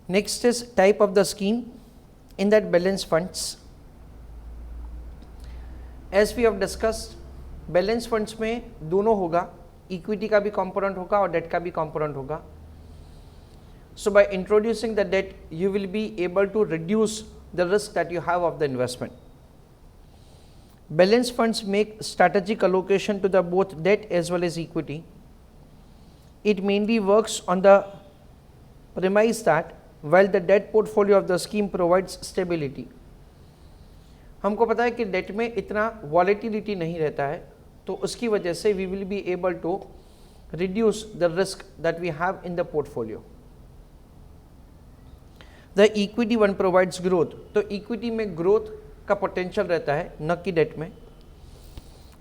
Next is type of the scheme. In that balance funds, as we have discussed, balance funds में दोनों होगा, equity का भी component होगा और डेट का भी कंपोनेंट होगा. So by introducing the debt, you will be able to reduce the risk that you have of the investment. Balance funds make strategic allocation to the both debt as well as equity. It mainly works on the premise that while the debt portfolio of the scheme provides stability, हमको पता है कि debt में इतना volatility नहीं रहता है, तो उसकी वजह से we will be able to reduce the risk that we have in the portfolio. The equity one provides growth, तो इक्विटी में ग्रोथ का पोटेंशियल रहता है, न कि डेट में.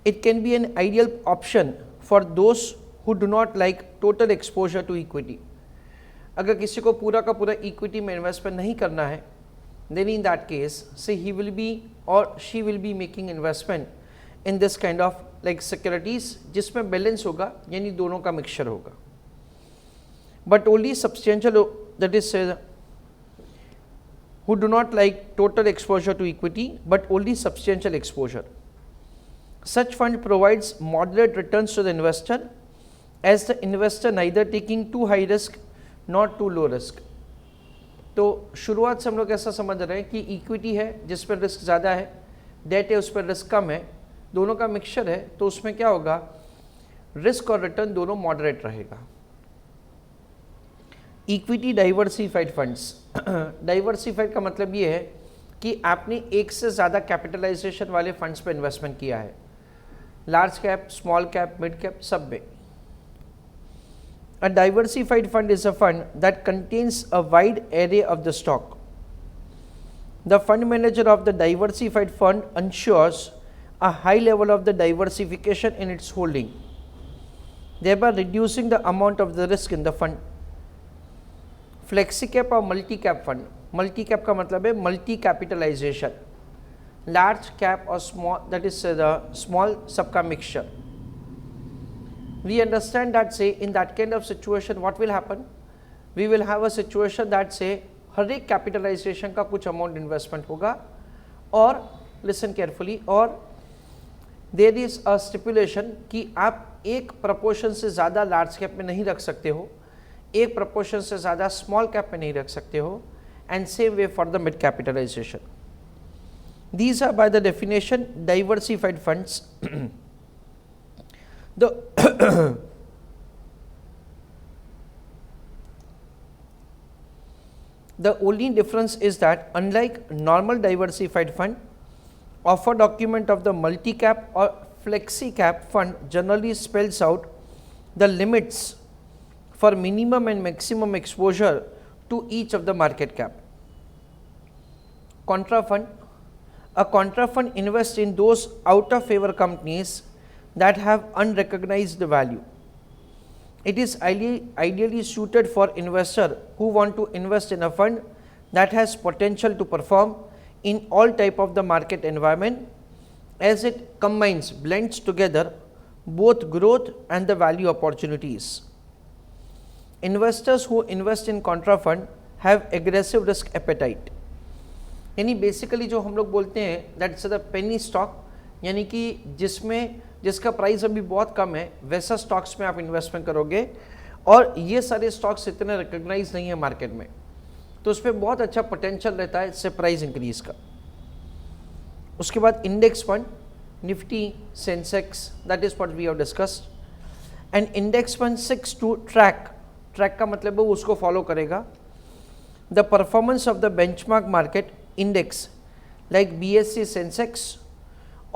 It can be an ideal option for those who do not like total exposure to equity. अगर किसी को पूरा का पूरा इक्विटी में इन्वेस्टमेंट नहीं करना है, then in that case say he will be or she will be making investment in this kind of like securities जिसमें बैलेंस होगा, यानी दोनों का मिक्सचर होगा. but only substantial, that is who do not like total exposure to equity but only substantial exposure. Such fund provides moderate returns to the investor as the investor neither taking too high risk nor too low risk. तो शुरुआत से हम लोग ऐसा समझ रहे हैं कि इक्विटी है जिस पर रिस्क ज़्यादा है, डेट है उस पर रिस्क कम है, दोनों का मिक्सचर है, तो उसमें क्या होगा, रिस्क और रिटर्न दोनों मॉडरेट रहेगा. इक्विटी डाइवर्सिफाइड फंड्स, डाइवर्सिफाइड का मतलब ये है कि आपने एक से ज़्यादा कैपिटलाइजेशन वाले फंड्स पर इन्वेस्टमेंट किया है, large cap, small cap, mid cap, सब में. A diversified fund is a fund that contains a wide array of the stock. The fund manager of the diversified fund ensures a high level of the diversification in its holding, thereby reducing the amount of the risk in the fund. Flexi cap और multi cap fund, multi cap का मतलब है multi capitalization, large cap और small, that is the small सबका mixture. We understand that say in that kind of situation what will happen, we will have a situation that say हर एक capitalisation का कुछ amount investment होगा, और listen carefully, और there is a stipulation कि आप एक प्रपोर्शन से ज़्यादा लार्ज कैप में नहीं रख सकते हो, एक प्रपोर्शन से ज़्यादा स्मॉल कैप में नहीं रख सकते हो, and same way for the mid capitalisation. These are by the definition diversified funds. The only difference is that unlike normal diversified fund, offer document of the multi-cap or flexi-cap fund generally spells out the limits for minimum and maximum exposure to each of the market cap. Contra fund, a contra fund invests in those out of favor companies that have unrecognized value. It is ideally suited for investors who want to invest in a fund that has potential to perform in all type of the market environment, as it blends together both growth and the value opportunities. Investors who invest in contra fund have aggressive risk appetite. यानी basically जो हम लोग बोलते हैं that is the penny stock, यानी कि जिसका price अभी बहुत कम है वैसा स्टॉक्स में आप इन्वेस्टमेंट करोगे, और ये सारे स्टॉक्स इतने रिकग्नाइज नहीं है मार्केट में, तो उस पर बहुत अच्छा पोटेंशियल रहता है इससे प्राइस इंक्रीज का. उसके बाद index fund, Nifty, Sensex, that is what we have discussed. And index fund seeks to track का मतलब है वो उसको फॉलो करेगा the performance of the benchmark market index like BSE Sensex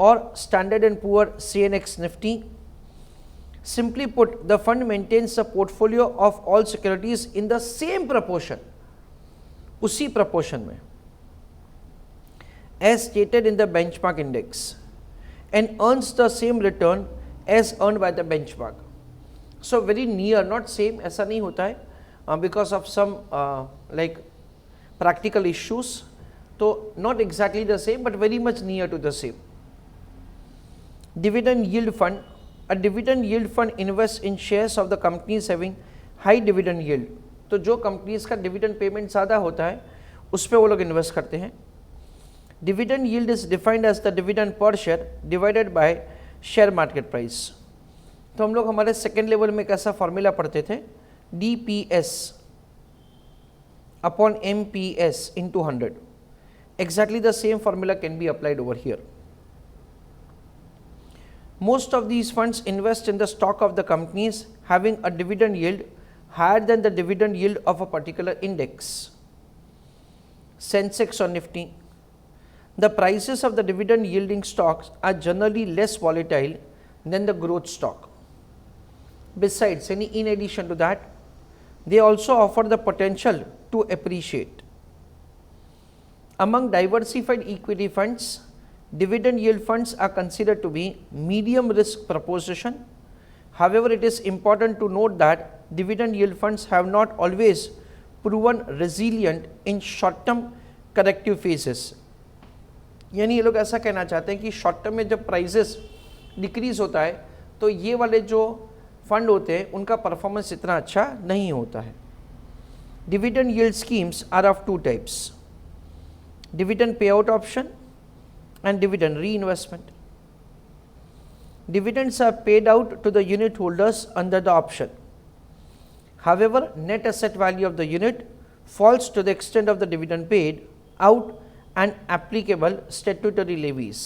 or Standard and Poor CNX Nifty. Simply put, the fund maintains a portfolio of all securities in the same proportion, उसी proportion में, as stated in the benchmark index, and earns the same return as earned by the benchmark. So very near, not same, ऐसा नहीं होता है because of some like practical issues, तो not exactly the same but very much near to the same. Dividend yield fund, a dividend yield fund invests in shares of the companies having high dividend yield. तो जो companies का dividend payment ज़्यादा होता है उस पर वो लोग इन्वेस्ट करते हैं। Dividend yield is defined as the dividend per share divided by share market price. तो हम लोग हमारे सेकेंड लेवल में कैसा फॉर्मूला पढ़ते थे, DPS upon MPS into 100. Exactly the same formula can be applied over here. Most of these funds invest in the stock of the companies having a dividend yield higher than the dividend yield of a particular index, Sensex or Nifty. The prices of the dividend yielding stocks are generally less volatile than the growth stock. Besides, in addition to that, they also offer the potential to appreciate. Among diversified equity funds, dividend yield funds are considered to be medium risk proposition. However, it is important to note that dividend yield funds have not always proven resilient in short term corrective phases. यानी ये लोग ऐसा कहना चाहते हैं कि short term में जब प्राइसेस डिक्रीज होता है तो ये वाले जो फंड होते हैं उनका परफॉर्मेंस इतना अच्छा नहीं होता है। Dividend yield schemes are of two types, dividend payout option and dividend reinvestment. Dividends are paid out to the unit holders under the option. However, net asset value of the unit falls to the extent of the dividend paid out and applicable statutory levies.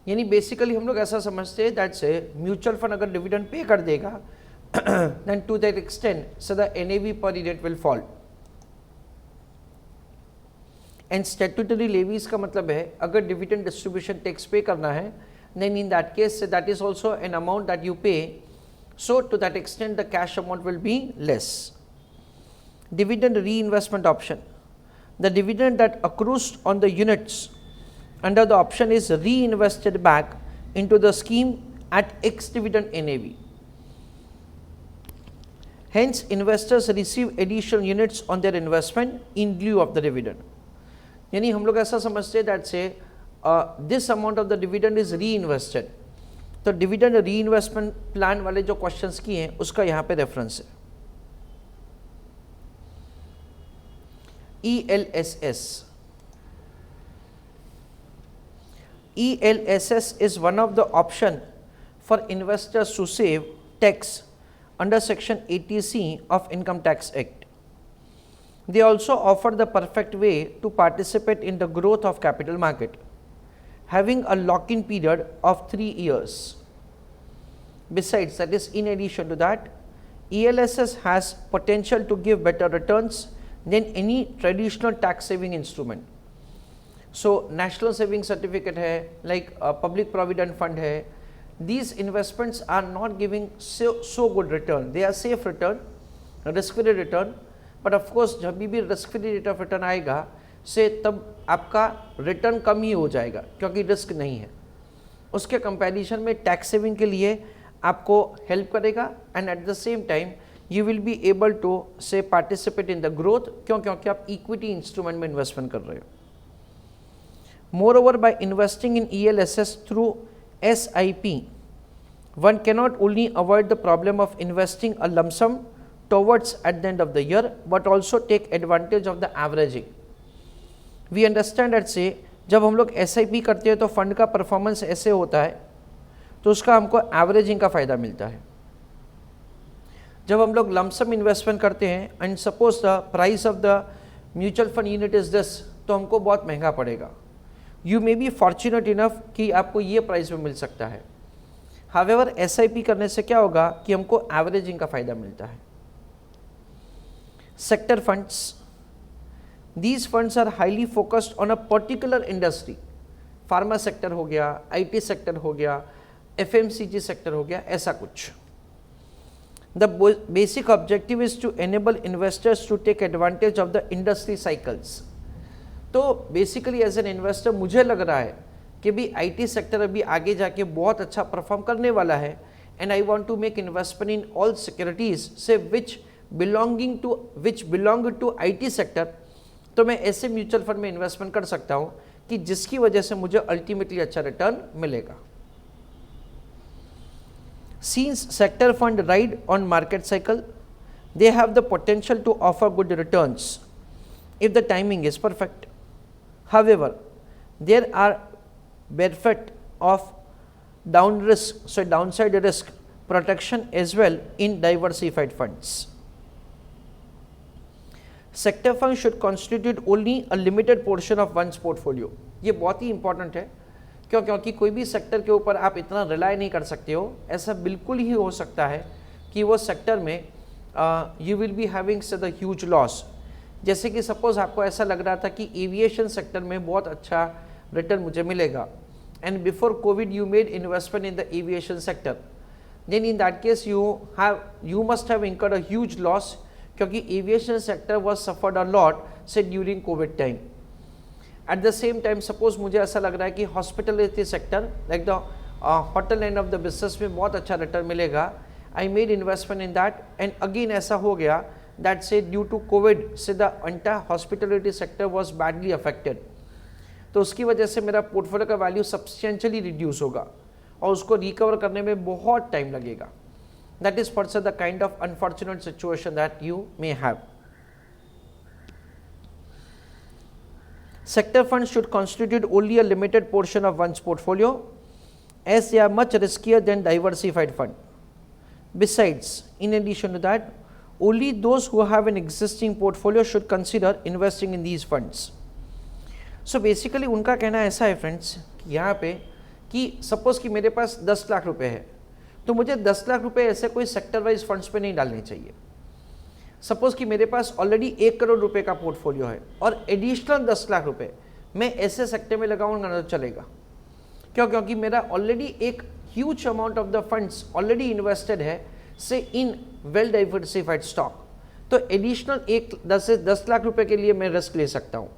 यानी basically हम लोग ऐसा समझते हैं that से mutual fund अगर dividend pay कर देगा then to that extent so the NAV per unit will fall. And statutory levies का मतलब है अगर डिविडेंड डिस्ट्रीब्यूशन टैक्स पे करना है then in that case that is also an amount that you pay, so to that extent the cash amount will be less. Dividend reinvestment option, the dividend that accrues on the units under the option is reinvested back in to the scheme at ex dividend NAV. Hence, investors receive additional units on their investment in lieu of the dividend. यानी हम लोग ऐसा समझते हैं that से this amount of the dividend is री invested. तो dividend री इन्वेस्टमेंट प्लान वाले जो क्वेश्चंस किए हैं उसका यहाँ पे रेफरेंस है. ELSS is one of the option for investors to save tax under section 80C of Income Tax Act. They also offer the perfect way to participate in the growth of capital market, having a lock-in period of 3 years. Besides, that is in addition to that, ELSS has potential to give better returns than any traditional tax saving instrument. So, national saving certificate है, like public provident fund है, these investments are not giving so good return. They are safe return, risk-free return. But of course जब भी risk free rate of return आएगा से तब आपका return कम ही हो जाएगा क्योंकि रिस्क नहीं है. उसके कंपैरिजन में टैक्स सेविंग के लिए आपको हेल्प करेगा and at the same time you will be able to say participate in the growth क्योंकि आप इक्विटी इंस्ट्रूमेंट में इन्वेस्टमेंट कर रहे हो. Moreover by investing in ELSS through SIP one cannot only avoid the problem of investing a lump sum towards at the end of the year but also take advantage of the averaging. We understand that say जब हम लोग SIP करते हैं तो fund का performance ऐसे होता है तो उसका हमको एवरेजिंग का फ़ायदा मिलता है. जब हम लोग लमसम इन्वेस्टमेंट करते हैं and suppose the price of the mutual fund unit is this तो हमको बहुत महंगा पड़ेगा. You may be fortunate enough कि आपको ये प्राइस में मिल सकता है. हावेवर SIP करने से क्या होगा कि हमको एवरेजिंग का फ़ायदा मिलता है. Sector funds, these funds are highly focused on a particular industry. Pharma sector हो गया, IT सेक्टर हो गया, FMCG सेक्टर हो गया, ऐसा कुछ. The basic objective is to enable investors to take advantage of the industry cycles. तो basically as an investor मुझे लग रहा है कि भी IT सेक्टर अभी आगे जाके बहुत अच्छा परफॉर्म करने वाला है and I want to make investment in all securities से which belong to IT sector. तो मैं ऐसे म्यूचुअल फंड में इन्वेस्टमेंट कर सकता हूं कि जिसकी वजह से मुझे अल्टीमेटली अच्छा रिटर्न मिलेगा. Since sector fund ride on market cycle, they have the potential to offer good returns if the timing is perfect. However, there are benefit of downside risk protection as well in diversified funds. Sector funds should constitute only a limited portion of one's portfolio. ये बहुत ही important है, क्योंकि कोई भी sector के ऊपर आप इतना रिलाई नहीं कर सकते हो. ऐसा बिल्कुल ही हो सकता है कि वो सेक्टर में you will be having the huge loss. जैसे कि सपोज आपको ऐसा लग रहा था कि एविएशन सेक्टर में बहुत अच्छा रिटर्न मुझे मिलेगा, and before covid you made investment in the aviation sector, then in that case you must have incurred a huge loss, क्योंकि aviation sector was suffered a lot से during covid time. At the same time suppose मुझे ऐसा लग रहा है कि hospitality sector like the hotel and of the business में बहुत अच्छा रिटर्न मिलेगा. I made investment in that, and again ऐसा हो गया दैट से ड्यू टू कोविड से the entire hospitality sector was badly affected. तो उसकी वजह से मेरा पोर्टफोलियो का वैल्यू सब्सटेंशियली रिड्यूस होगा और उसको रिकवर करने में बहुत टाइम लगेगा. That is for the kind of unfortunate situation that you may have. Sector funds should constitute only a limited portion of one's portfolio as they are much riskier than diversified fund. Besides, in addition to that, only those who have an existing portfolio should consider investing in these funds. So basically उनका कहना ऐसा है friends यहाँ पे कि suppose कि मेरे पास 10 लाख रुपए है, तो मुझे 10 लाख रुपए ऐसे कोई सेक्टर वाइज फंड्स पे नहीं डालने चाहिए. सपोज कि मेरे पास ऑलरेडी 1 करोड़ रुपए का पोर्टफोलियो है और एडिशनल 10 लाख रुपए मैं ऐसे सेक्टर में लगाऊंगा तो चलेगा. क्योंकि मेरा ऑलरेडी एक huge amount of the funds already invested है से इन वेल डाइवर्सिफाइड स्टॉक. तो एडिशनल 10 लाख रुपए के लिए मैं रिस्क ले सकता हूँ.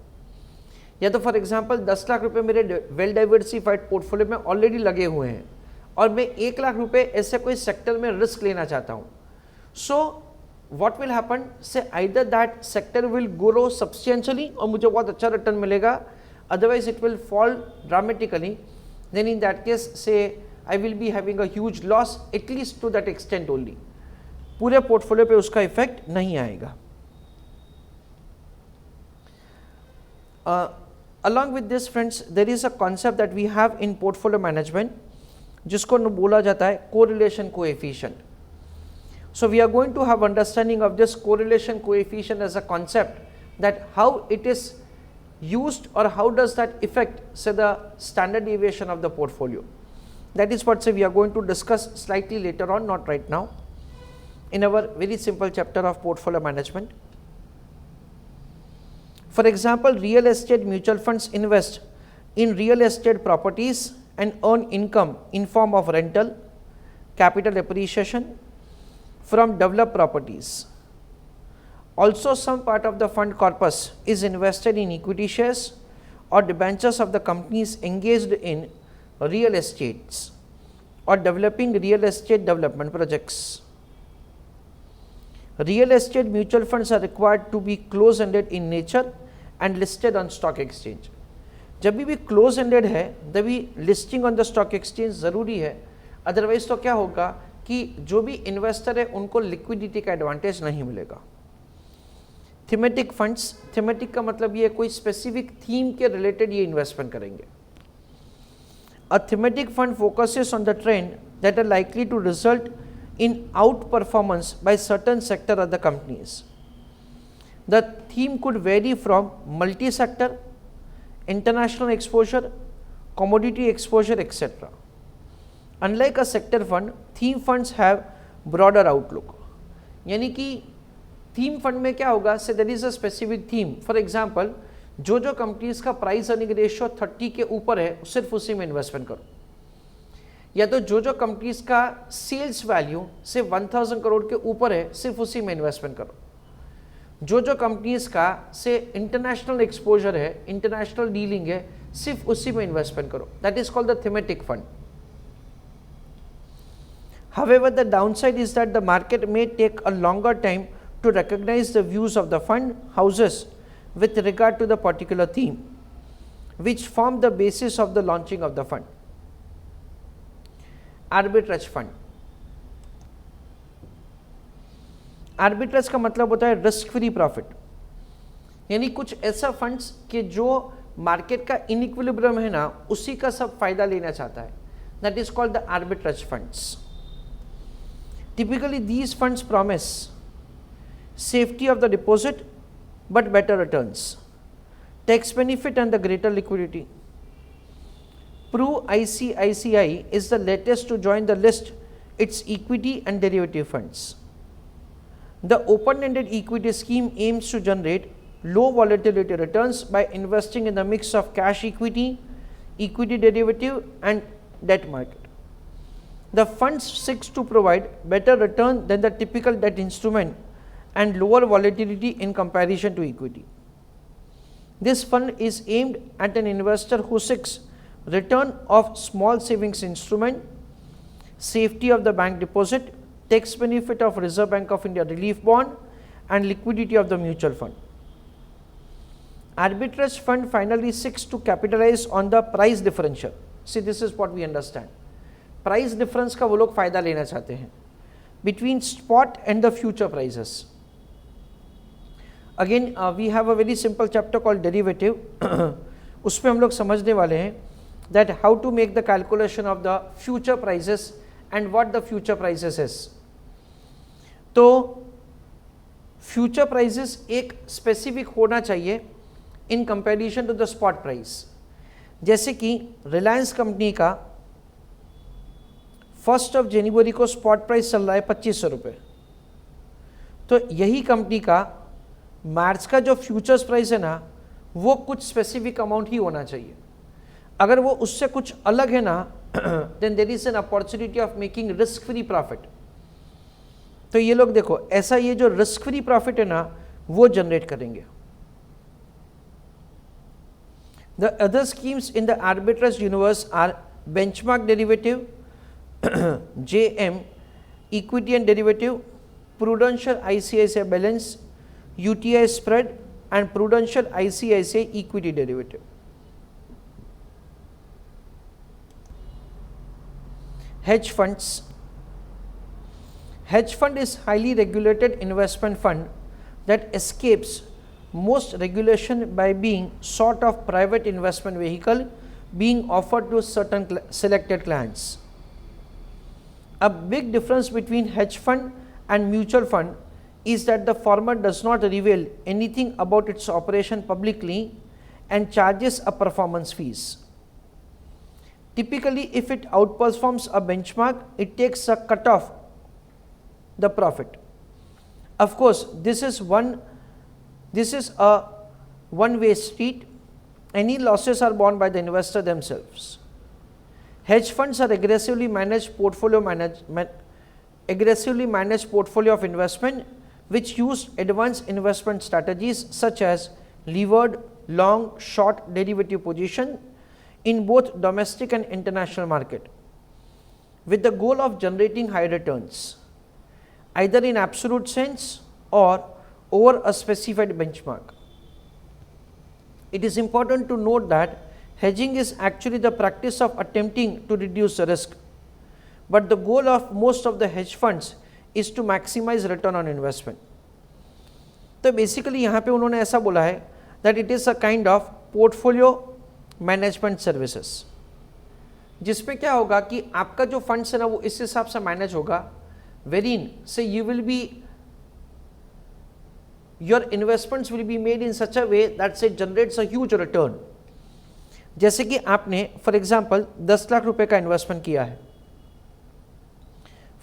या तो फॉर एग्जांपल 10 लाख रुपए मेरे वेल डाइवर्सिफाइड पोर्टफोलियो में ऑलरेडी लगे हुए हैं और मैं 1 लाख रुपए ऐसे कोई सेक्टर में रिस्क लेना चाहता हूँ. सो what will happen, say either that sector will grow substantially और मुझे बहुत अच्छा रिटर्न मिलेगा, otherwise it will fall dramatically. Then in that case say I will be having a huge loss, at least to that extent only. पूरे portfolio पे उसका effect नहीं आएगा. Along with this friends, there is a concept that we have in portfolio management जिसको बोला जाता है correlation coefficient. So we are going to have understanding of this correlation coefficient as a concept, that how it is used or how does that affect say the standard deviation of the portfolio. That is what say we are going to discuss slightly later on, not right now, in our very simple chapter of portfolio management. For example, real estate mutual funds invest in real estate properties and earn income in form of rental, capital appreciation from developed properties. Also, some part of the fund corpus is invested in equity shares or debentures of the companies engaged in real estates or developing real estate development projects. Real estate mutual funds are required to be close-ended in nature and listed on stock exchange. जब भी close-ended है तभी listing on the stock exchange ज़रूरी है, otherwise तो क्या होगा कि जो भी इन्वेस्टर है उनको लिक्विडिटी का एडवांटेज नहीं मिलेगा. थीमेटिक फंड्स, थीमेटिक का मतलब ये कोई स्पेसिफिक थीम के रिलेटेड ये इन्वेस्टमेंट करेंगे. A thematic fund focuses on the trend that are likely to result in outperformance by certain sector of the companies. The theme could vary from multi sector, international exposure, commodity exposure, etc. Unlike a sector fund, theme funds have broader outlook. यानी कि theme fund में क्या होगा, say there is a specific theme. For example, जो जो companies का price earning ratio 30 के ऊपर है सिर्फ उसी में इन्वेस्टमेंट करो, या तो जो जो कंपनीज का सेल्स वैल्यू से 1000 करोड़ के ऊपर है सिर्फ उसी में इन्वेस्टमेंट करो. जो जो कंपनीज का से इंटरनेशनल एक्सपोजर है, इंटरनेशनल डीलिंग है, सिर्फ उसी में इन्वेस्टमेंट करो. That is called the thematic fund. However, the downside is that the market may take a longer time to recognize the views of the fund houses with regard to the particular theme, which form the basis of the launching of the fund. Arbitrage fund. Arbitrage का मतलब होता है risk free profit, यानी कुछ ऐसा funds कि जो market का इनइक्विलिब्रियम है ना, उसी का सब फायदा लेना चाहता है, that is called the arbitrage funds. Typically these funds promise safety of the deposit but better returns, tax benefit and the greater liquidity. Pru ICICI is the latest to join the list, its equity and derivative funds. The open-ended equity scheme aims to generate low volatility returns by investing in the mix of cash equity, equity derivative and debt market. The fund seeks to provide better return than the typical debt instrument and lower volatility in comparison to equity. This fund is aimed at an investor who seeks return of small savings instrument, safety of the bank deposit, tax benefit of Reserve Bank of India relief bond and liquidity of the mutual fund. Arbitrage fund finally seeks to capitalize on the price differential. See, this is what we understand. Price difference का वो लोग फायदा लेना चाहते हैं between spot and the future prices. Again, we have a very simple chapter called derivative. उसमें हम लोग समझने वाले हैं that how to make the calculation of the future prices and what the future prices is. तो future prices एक specific होना चाहिए in comparison to the spot price. जैसे कि रिलायंस कंपनी का 1 जनवरी को स्पॉट प्राइस चल रहा है 2500 रुपये, तो यही कंपनी का मार्च का जो फ्यूचर्स प्राइस है ना, वो कुछ स्पेसिफिक अमाउंट ही होना चाहिए. अगर वो उससे कुछ अलग है ना, then there is an opportunity of making risk free profit. तो ये लोग देखो, ऐसा ये जो रिस्क फ्री प्रॉफिट है ना, वो जनरेट करेंगे. The other schemes in the arbitrage universe are benchmark derivative, JM, equity and derivative, prudential ICICI balance, UTI spread and prudential ICICI equity derivative. Hedge funds. Hedge fund is highly regulated investment fund that escapes most regulation by being sort of private investment vehicle being offered to certain selected clients. A big difference between hedge fund and mutual fund is that the former does not reveal anything about its operation publicly and charges a performance fees. Typically, if it outperforms a benchmark, it takes a cut off the profit. Of course, this is a one-way street. Any losses are borne by the investor themselves. Hedge funds are aggressively managed portfolio of investment which use advanced investment strategies such as levered, long, short derivative position in both domestic and international market, with the goal of generating high returns, either in absolute sense or over a specified benchmark. It is important to note that hedging is actually the practice of attempting to reduce the risk, but the goal of most of the hedge funds is to maximize return on investment. तो basically यहाँ पे उन्होंने ऐसा बोला है that it is a kind of portfolio management services, जिसपे क्या होगा कि आपका जो फंड्स है ना, वो इस हिसाब से मैनेज होगा, wherein say you will be, your investments will be made in such a way that say generates a huge return. जैसे कि आपने फॉर एग्जाम्पल 10 लाख रुपए का इन्वेस्टमेंट किया है,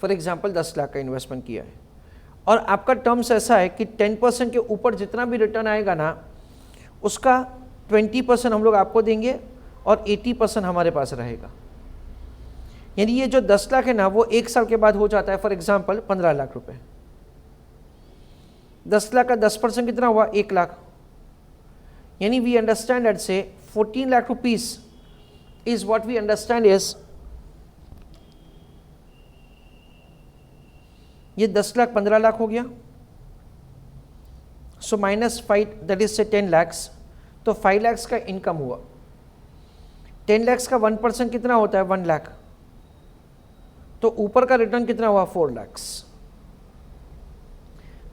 फॉर एग्जाम्पल 10 लाख का इन्वेस्टमेंट किया है, और आपका टर्म्स ऐसा है कि 10% के ऊपर जितना भी रिटर्न आएगा ना, उसका 20% हम लोग आपको देंगे और 80% हमारे पास रहेगा. यानी ये जो 10 लाख है ना, वो 1 साल के बाद हो जाता है फॉर एग्जाम्पल 15 लाख रुपए. 10 लाख का 10% कितना हुआ? 1 लाख. यानी वी अंडरस्टैंड दैट से 14 lakh rupees is what we understand is, ये 10 लाख 15 लाख हो गया, सो -5 दैट इज से 10 lakhs, तो 5 lakhs का इनकम हुआ. 10 lakhs का 1% कितना होता है? 1 लाख. तो ऊपर का रिटर्न कितना हुआ? 4 lakhs.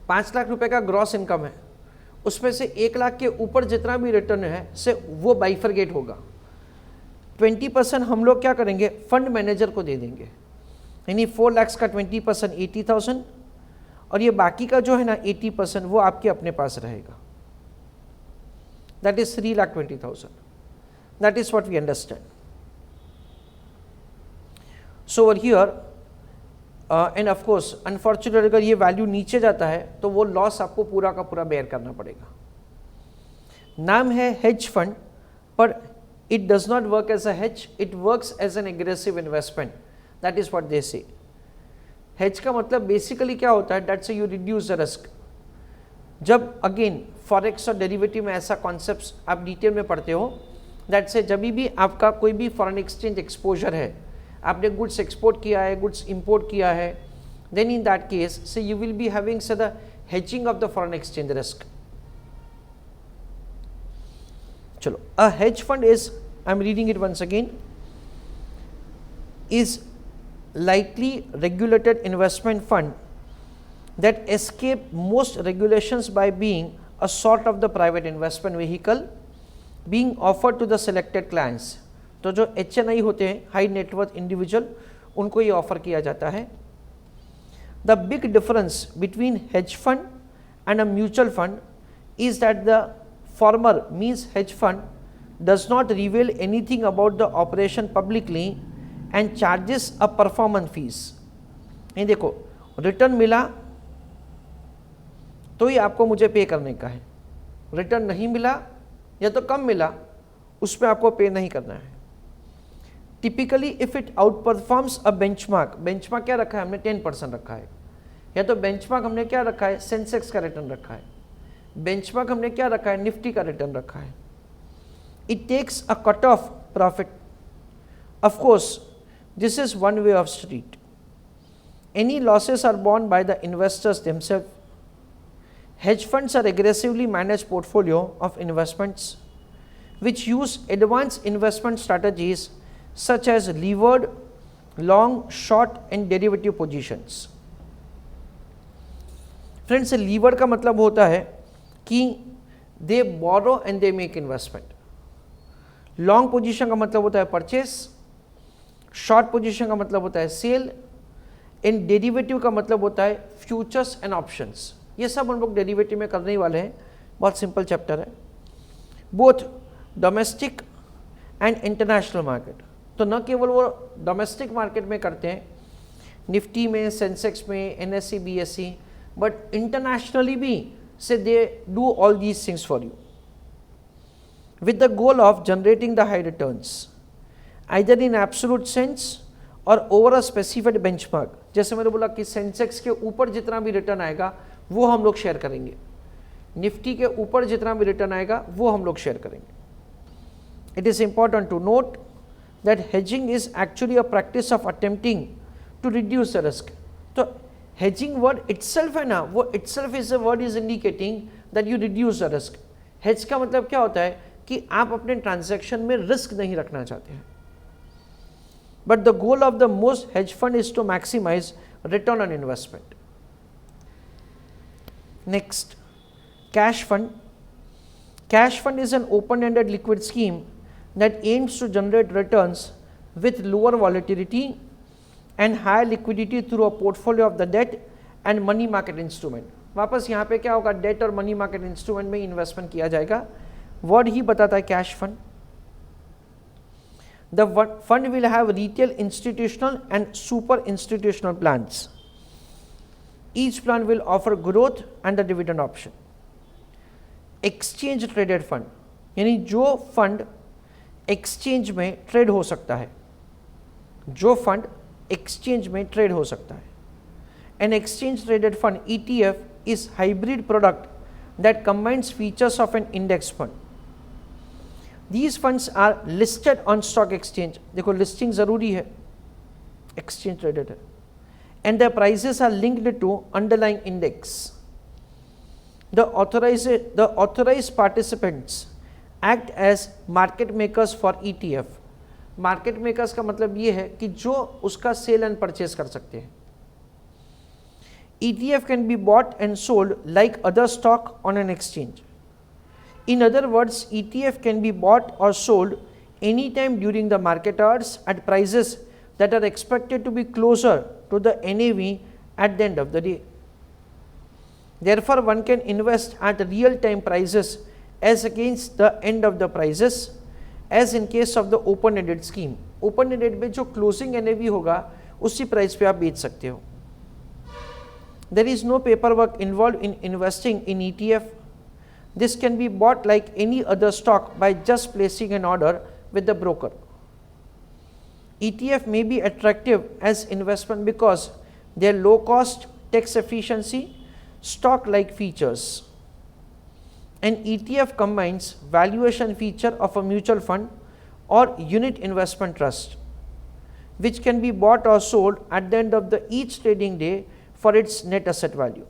5 लाख रुपए का ग्रॉस इनकम है, उसमें से 1 लाख के ऊपर जितना भी रिटर्न है से वो बाइफरगेट होगा। 20% हम लोग क्या करेंगे, फंड मैनेजर को दे देंगे, यानी 4 लाख का 20% 80,000 और ये बाकी का जो है ना 80% वो आपके अपने पास रहेगा। That is 3,20,000। That is what we understand. So over here and of course unfortunately अगर ये वैल्यू नीचे जाता है तो वो लॉस आपको पूरा का पूरा बेयर करना पड़ेगा। नाम है हेज फंड, पर it does not work as a hedge, it works as an aggressive investment. That is what they say. Hedge का मतलब बेसिकली क्या होता है, that say you reduce the risk. जब अगेन फॉरेक्स और डेरिवेटिव में ऐसा कॉन्सेप्ट आप डिटेल में पढ़ते हो, that say जब भी आपका कोई भी फॉरेन एक्सचेंज एक्सपोजर है, आपने गुड्स एक्सपोर्ट किया है, गुड्स इंपोर्ट किया है, then in that case say you will be having say the hedging of the foreign exchange risk. चलो, a hedge fund is, I am reading it once again, is lightly regulated investment fund that escape most regulations by being a sort of the private investment vehicle being offered to the selected clients. तो जो HNI होते हैं, high net worth individual, उनको ये offer किया जाता है। The big difference between hedge fund and a mutual fund is that the former means hedge fund does not reveal anything about the operation publicly and charges a performance fees. ये देखो, return मिला तो ही आपको मुझे पे करने का है, रिटर्न नहीं मिला या तो कम मिला उस पर आपको पे नहीं करना है। Typically if it out performs a benchmark, benchmark क्या रखा है हमने, 10% रखा है, या तो बेंचमार्क हमने क्या रखा है, सेंसेक्स का रिटर्न रखा है, बेंचमार्क हमने क्या रखा है, निफ्टी का रिटर्न रखा है। It takes a cut of profit. Of course this is one way of street. Any losses are borne by the investors themselves. Hedge funds are aggressively manage portfolio of investments which use advanced investment strategies such as levered, long, short and derivative positions. Friends, levered का मतलब होता है कि they borrow and they make investment. Long position का मतलब होता है purchase, short position का मतलब होता है sale and derivative का मतलब होता है futures and options. ये सब हम लोग derivative में करने वाले हैं, बहुत सिंपल चैप्टर है। Both domestic and international market, तो न केवल वो डोमेस्टिक मार्केट में करते हैं, निफ्टी में, सेंसेक्स में, एनएससी, बीएससी, बट इंटरनेशनली भी से they do all these things for you with the goal of generating the high returns either in absolute sense और ओवर अ स्पेसिफाइड बेंचमार्क। जैसे मैंने बोला कि सेंसेक्स के ऊपर जितना भी रिटर्न आएगा वो हम लोग शेयर करेंगे, निफ्टी के ऊपर जितना भी रिटर्न आएगा वो हम लोग शेयर करेंगे। It is important to note that hedging is actually a practice of attempting to reduce the risk. तो hedging word itself है ना, वो itself is a word is indicating that you reduce the risk. Hedge का मतलब क्या होता है कि आप अपने ट्रांजैक्शन में रिस्क नहीं रखना चाहते हैं। But the goal of the most hedge fund is to maximize return on investment. Next, cash fund. Cash fund is an open-ended liquid scheme that aims to generate returns with lower volatility and higher liquidity through a portfolio of the debt and money market instrument. वापस यहाँ पे क्या होगा, date और money market instrument में investment किया जाएगा। Word ही बताता है cash fund. The fund will have retail, institutional and super institutional plans. Each plan will offer growth and the dividend option. Exchange traded fund, यानी जो फंड एक्सचेंज में trade हो सकता है, जो फंड एक्सचेंज में ट्रेड हो सकता है। An exchange traded fund ETF is hybrid product that combines features of an index fund. These funds are listed on stock exchange. देखो लिस्टिंग जरूरी है, एक्सचेंज ट्रेडेड है, and the prices are linked to underlying index. The authorized participants act as market makers for ETF. Market makers का मतलब ये है कि जो उसका सेल एंड परचेज कर सकते हैं। ETF can be bought and sold like other stock on an exchange. In other words, ETF can be bought or sold anytime during the market hours at prices that are expected to be closer to the NAV at the end of the day. Therefore, one can invest at real-time prices as against the end of the prices, as in case of the open-ended scheme. Open-ended में जो closing NAV होगा उसी price पे आप बेच सकते हो. There is no paperwork involved in investing in ETF. This can be bought like any other stock by just placing an order with the broker. ETF may be attractive as investment because their low cost, tax efficiency, stock-like features. An ETF combines valuation feature of a mutual fund or unit investment trust, which can be bought or sold at the end of each trading day for its net asset value,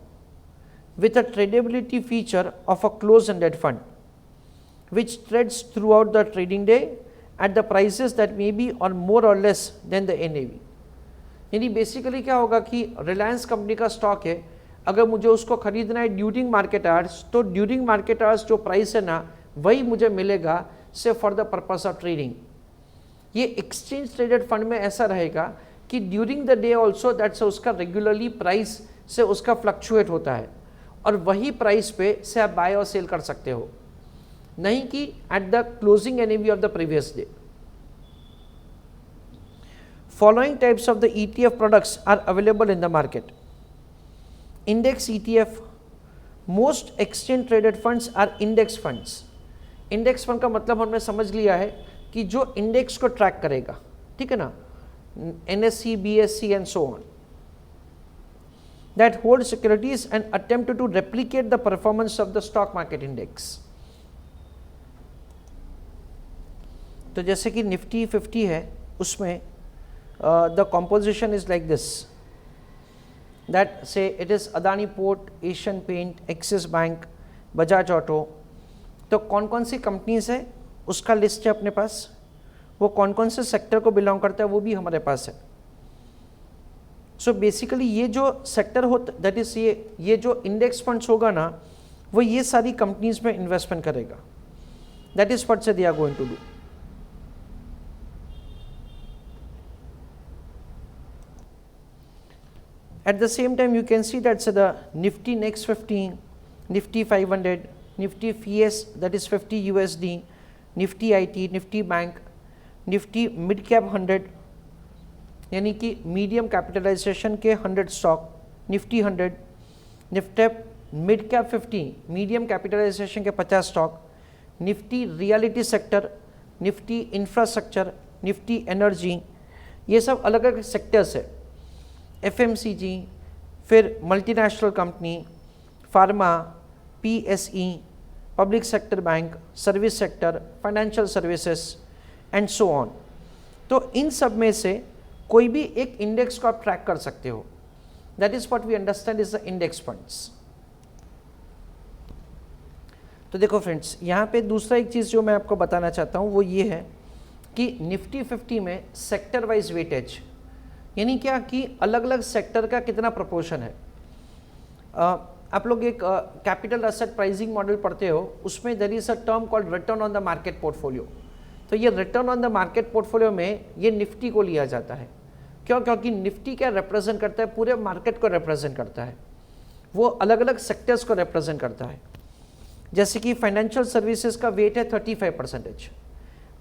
with a tradability feature of a closed-ended fund, which trades throughout the trading day at the prices that may be or more or less than the NAV. यानी basically क्या होगा कि Reliance company का stock है, अगर मुझे उसको खरीदना है ड्यूरिंग मार्केट आवर्स, तो ड्यूरिंग मार्केट आवर्स जो प्राइस है ना वही मुझे मिलेगा से for the purpose of trading. ये एक्सचेंज ट्रेडेड फंड में ऐसा रहेगा कि during the day also that's उसका रेगुलरली प्राइस से उसका फ्लक्चुएट होता है और वही प्राइस पे से आप बाय और सेल कर सकते हो, नहीं कि at the closing NAV of the previous day. Following types of the ETF products are available in the market. Index ETF. Most exchange traded funds are index funds. Index fund का मतलब हमने समझ लिया है कि जो इंडेक्स को track करेगा, ठीक है ना, NSE, BSE and so on, that hold securities and attempt to replicate the performance of the stock market index. तो जैसे कि निफ्टी 50 है, उसमें the composition is like this, that say it is Adani Port, Asian Paint, Axis Bank, Bajaj Auto. तो कौन कौन सी companies है उसका लिस्ट है अपने पास, वो कौन कौन से सेक्टर को बिलोंग करता है वो भी हमारे पास है. सो बेसिकली ये जो सेक्टर होता दैट इज ये जो इंडेक्स फंड्स होगा ना वो ये सारी कंपनीज में इन्वेस्टमेंट करेगा. That is what they are going to do. At the same time, you can see that the Nifty Next 50, Nifty 500, Nifty FIES, that is 50 USD, Nifty IT, Nifty Bank, Nifty Mid Cap 100, यानी कि medium capitalisation के 100 stock, Nifty 100, Nifty Mid Cap 50, medium capitalisation के 50 stock, Nifty realty sector, Nifty infrastructure, Nifty energy, ये सब अलग अलग sectors है. FMCG, फिर multinational company, pharma, PSE, public sector bank, service sector, financial services and so on. तो इन सब में से कोई भी एक इंडेक्स को आप ट्रैक कर सकते हो. That is what we understand is the index funds. तो देखो फ्रेंड्स, यहाँ पे दूसरा एक चीज़ जो मैं आपको बताना चाहता हूँ वो ये है कि निफ्टी 50 में सेक्टर वाइज वेटेज, यानी क्या कि अलग अलग सेक्टर का कितना प्रोपोर्शन है. आप लोग एक कैपिटल एसेट प्राइसिंग मॉडल पढ़ते हो, उसमें there is a term called return on the market portfolio. तो ये return on the market portfolio में ये निफ्टी को लिया जाता है. क्यों? क्योंकि निफ्टी क्या रिप्रेजेंट करता है, पूरे मार्केट को रिप्रेजेंट करता है, वो अलग अलग सेक्टर्स को रिप्रेजेंट करता है. जैसे कि फाइनेंशियल सर्विसेज का वेट है 35%,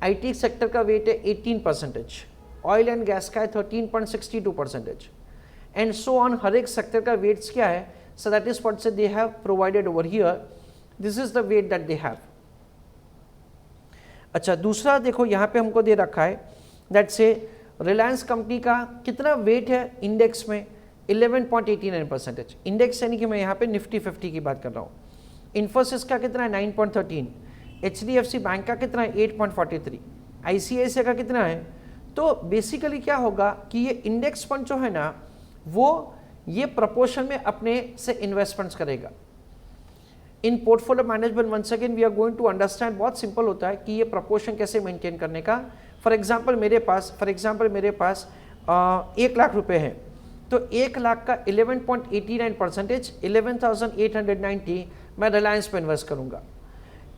IT सेक्टर का वेट है 18%, ऑयल एंड गैस का है 13.62% एंड सो ऑन. हर एक सेक्टर का वेट्स क्या है, so that is what they have provided over here. This is the weight that they have. अच्छा, दूसरा देखो यहाँ पे हमको दे रखा है दैट से रिलायंस कंपनी का कितना वेट है इंडेक्स में, 11.89%. इंडेक्स यानी कि मैं यहाँ पे निफ्टी 50 की बात कर रहा हूँ. इन्फोसिस का कितना है 9.13, HDFC बैंक का कितना है 8.43, ICICI का कितना है. तो बेसिकली क्या होगा कि ये इंडेक्स फंड जो है ना वो ये प्रपोर्शन में अपने से इन्वेस्टमेंट्स करेगा. In portfolio management once again we are going to understand. बहुत सिंपल होता है कि ये प्रपोर्शन कैसे मेंटेन करने का. फॉर एग्जांपल मेरे पास 1 लाख रुपए हैं, तो 1 लाख का 11.89%, 11,890 मैं रिलायंस पे इन्वेस्ट करूंगा।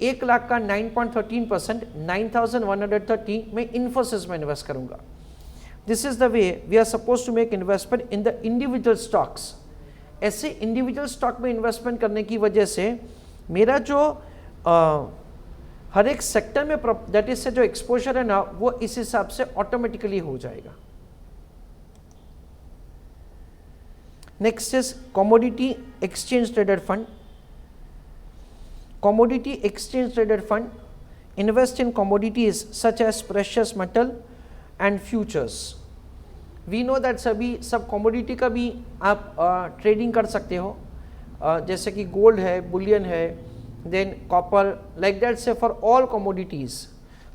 1 लाख का 9.13%, 9,130 मैं इन्फोसिस में इन्वेस्ट करूंगा। This is the way we are suppose to make investment in the individual stocks. ऐसे इंडिविजुअल स्टॉक में इन्वेस्टमेंट करने की वजह से मेरा जो हर एक सेक्टर में दैट इज से जो एक्सपोजर है ना, वो इस हिसाब से ऑटोमेटिकली हो जाएगा। Next is commodity exchange traded fund. Commodity exchange traded fund invest in commodities such as precious metal and futures. We know that सभी सब commodity का भी आप ट्रेडिंग कर सकते हो, जैसे कि गोल्ड है, बुलियन है, then copper, like that say for all commodities।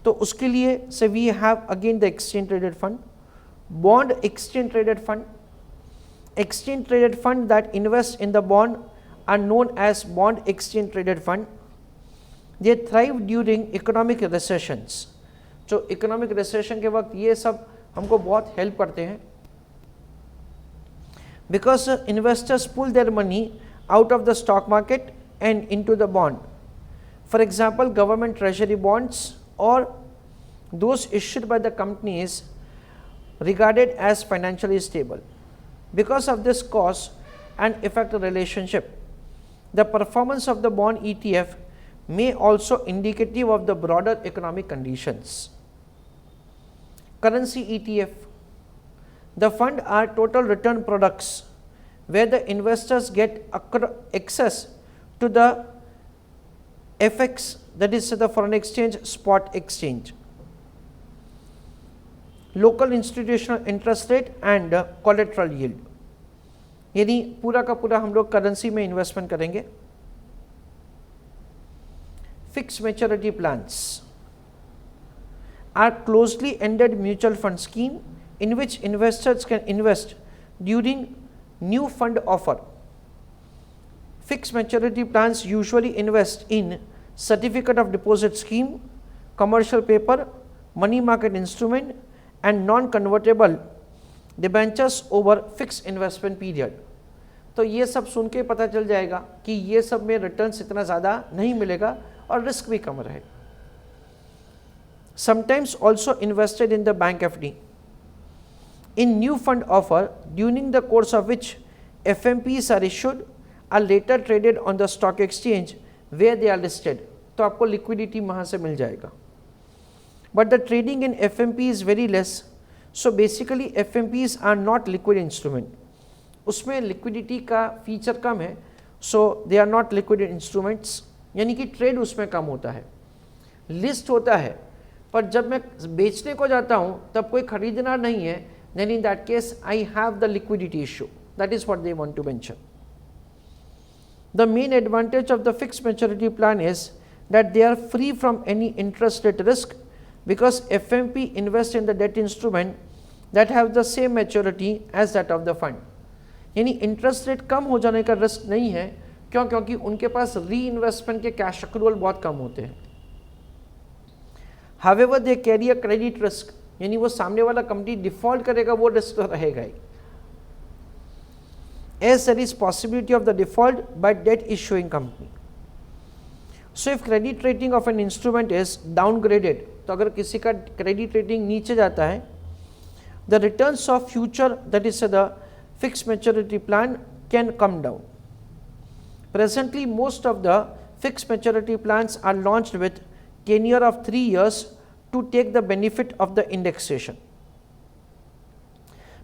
तो उसके लिए say we have again the exchange traded fund, bond exchange traded fund. Exchange traded fund that invest in the bond are known as bond exchange traded fund. They thrive during economic recessions. जो economic recession के वक्त ये सब हमको बहुत help करते हैं, because investors pull their money out of the stock market and into the bond. For example government treasury bonds और those issued by the companies regarded as financially stable. Because of this cause and effect relationship, the performance of the bond ETF may also indicative of the broader economic conditions. Currency ETF. The fund are total return products where the investors get access to the FX, that is the foreign exchange spot exchange, local institutional interest rate and collateral yield. यानी पूरा का पूरा हम लोग currency में investment करेंगे। Fix maturity plans are closely ended mutual fund scheme in which investors can invest during new fund offer. Fix maturity plans usually invest in certificate of deposit scheme, commercial paper, money market instrument and non-convertible debentures over fixed investment period। तो ये सब सुन के पता चल जाएगा कि ये सब में रिटर्न्स इतना ज़्यादा नहीं मिलेगा और रिस्क भी कम रहेगा। Sometimes also invested in the bank FD in new fund offer during the course of which FMPs are issued are later traded on the stock exchange where they are listed। तो आपको liquidity वहाँ से मिल जाएगा। But the trading in FMP is very less, so basically FMPs are not liquid instrument। उसमें liquidity का feature कम है, so they are not liquid instruments, यानी कि ट्रेड उसमें कम होता है। लिस्ट होता है, पर जब मैं बेचने को जाता हूँ तब कोई खरीदना नहीं है, then in that case I have the liquidity issue। That is what they want to mention। The main advantage of the fixed maturity plan is that they are free from any interest rate risk, because FMP invest in the debt instrument that have the same maturity as that of the fund। यानी interest rate कम हो जाने का risk नहीं है, क्यों? क्योंकि उनके पास री इन्वेस्टमेंट के कैश एक्रूअल बहुत कम होते हैं। However they carry a credit risk, यानी वो सामने वाला कंपनी डिफॉल्ट करेगा, वो रिस्क तो रहेगा ही। As there is possibility of the default by debt issuing company. So if credit rating of an instrument is downgraded, तो अगर किसी का क्रेडिट रेटिंग नीचे जाता है, the returns of future that is the fix maturity plan can come down. Presently most of the fix maturity plans are launched with tenure of 3 years to take the benefit of the indexation,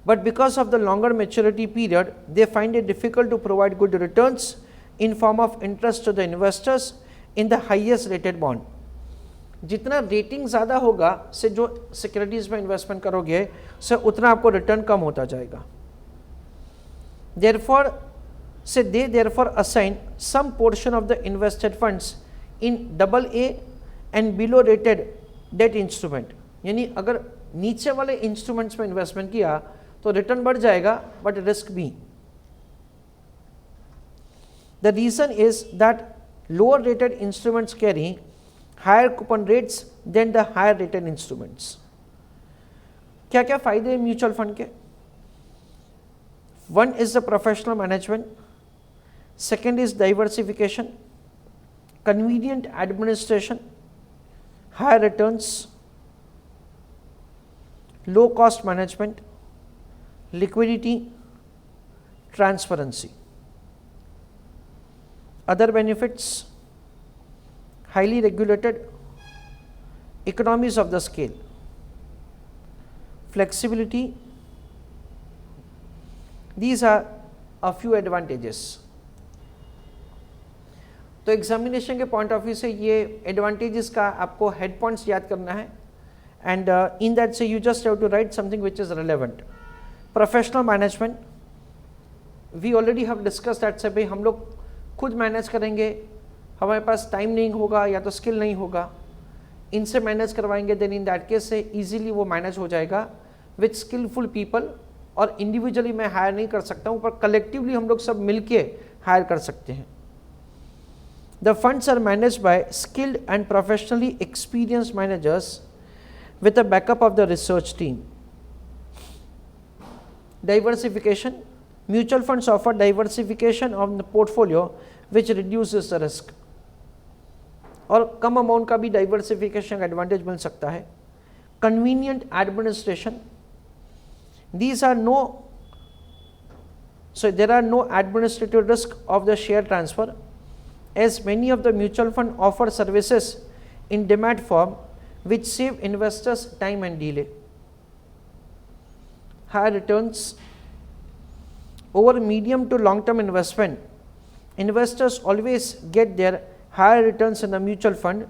but because of the longer maturity period they find it difficult to provide good returns in form of interest to the investors in the highest rated bond। जितना rating ज़्यादा होगा से जो securities में investment करोगे से उतना आपको रिटर्न कम होता जाएगा। Therefore say they therefore assign some portion of the invested funds in AA and below rated debt instrument. यानी अगर नीचे वाले इंस्ट्रूमेंट्स में इन्वेस्टमेंट किया तो रिटर्न बढ़ जाएगा, बट रिस्क भी। The reason is that lower rated instruments carry higher coupon rates than the higher rated instruments। क्या क्या फायदे हैं म्यूचुअल फंड के? One is the professional management, second is diversification, convenient administration, higher returns, low cost management, liquidity, transparency. Other benefits: highly regulated, economies of the scale, flexibility. These are a few advantages. तो examination के point of view से ये advantages का आपको head points याद करना है, and in that say you just have to write something which is relevant. Professional management, we already have discuss that से भाई हम लोग खुद मैनेज करेंगे, हमारे पास टाइम नहीं होगा या तो स्किल नहीं होगा, इनसे मैनेज करवाएंगे, देन इन दैट केस से इजीली वो मैनेज हो जाएगा विथ स्किलफुल पीपल. और इंडिविजुअली मैं हायर नहीं कर सकता हूँ, पर कलेक्टिवली हम लोग सब मिलके हायर कर सकते हैं. The funds are managed by skilled and professionally experienced managers with a backup of the research team. Diversification, mutual funds offer diversification of the portfolio which reduces the risk. और कम amount का भी diversification advantage मिल सकता है. Convenient administration, these are there are no administrative risk of the share transfer, as many of the mutual fund offer services in demat form which save investors time and delay. Higher returns, over medium to long term investment, investors always get their higher returns in the mutual fund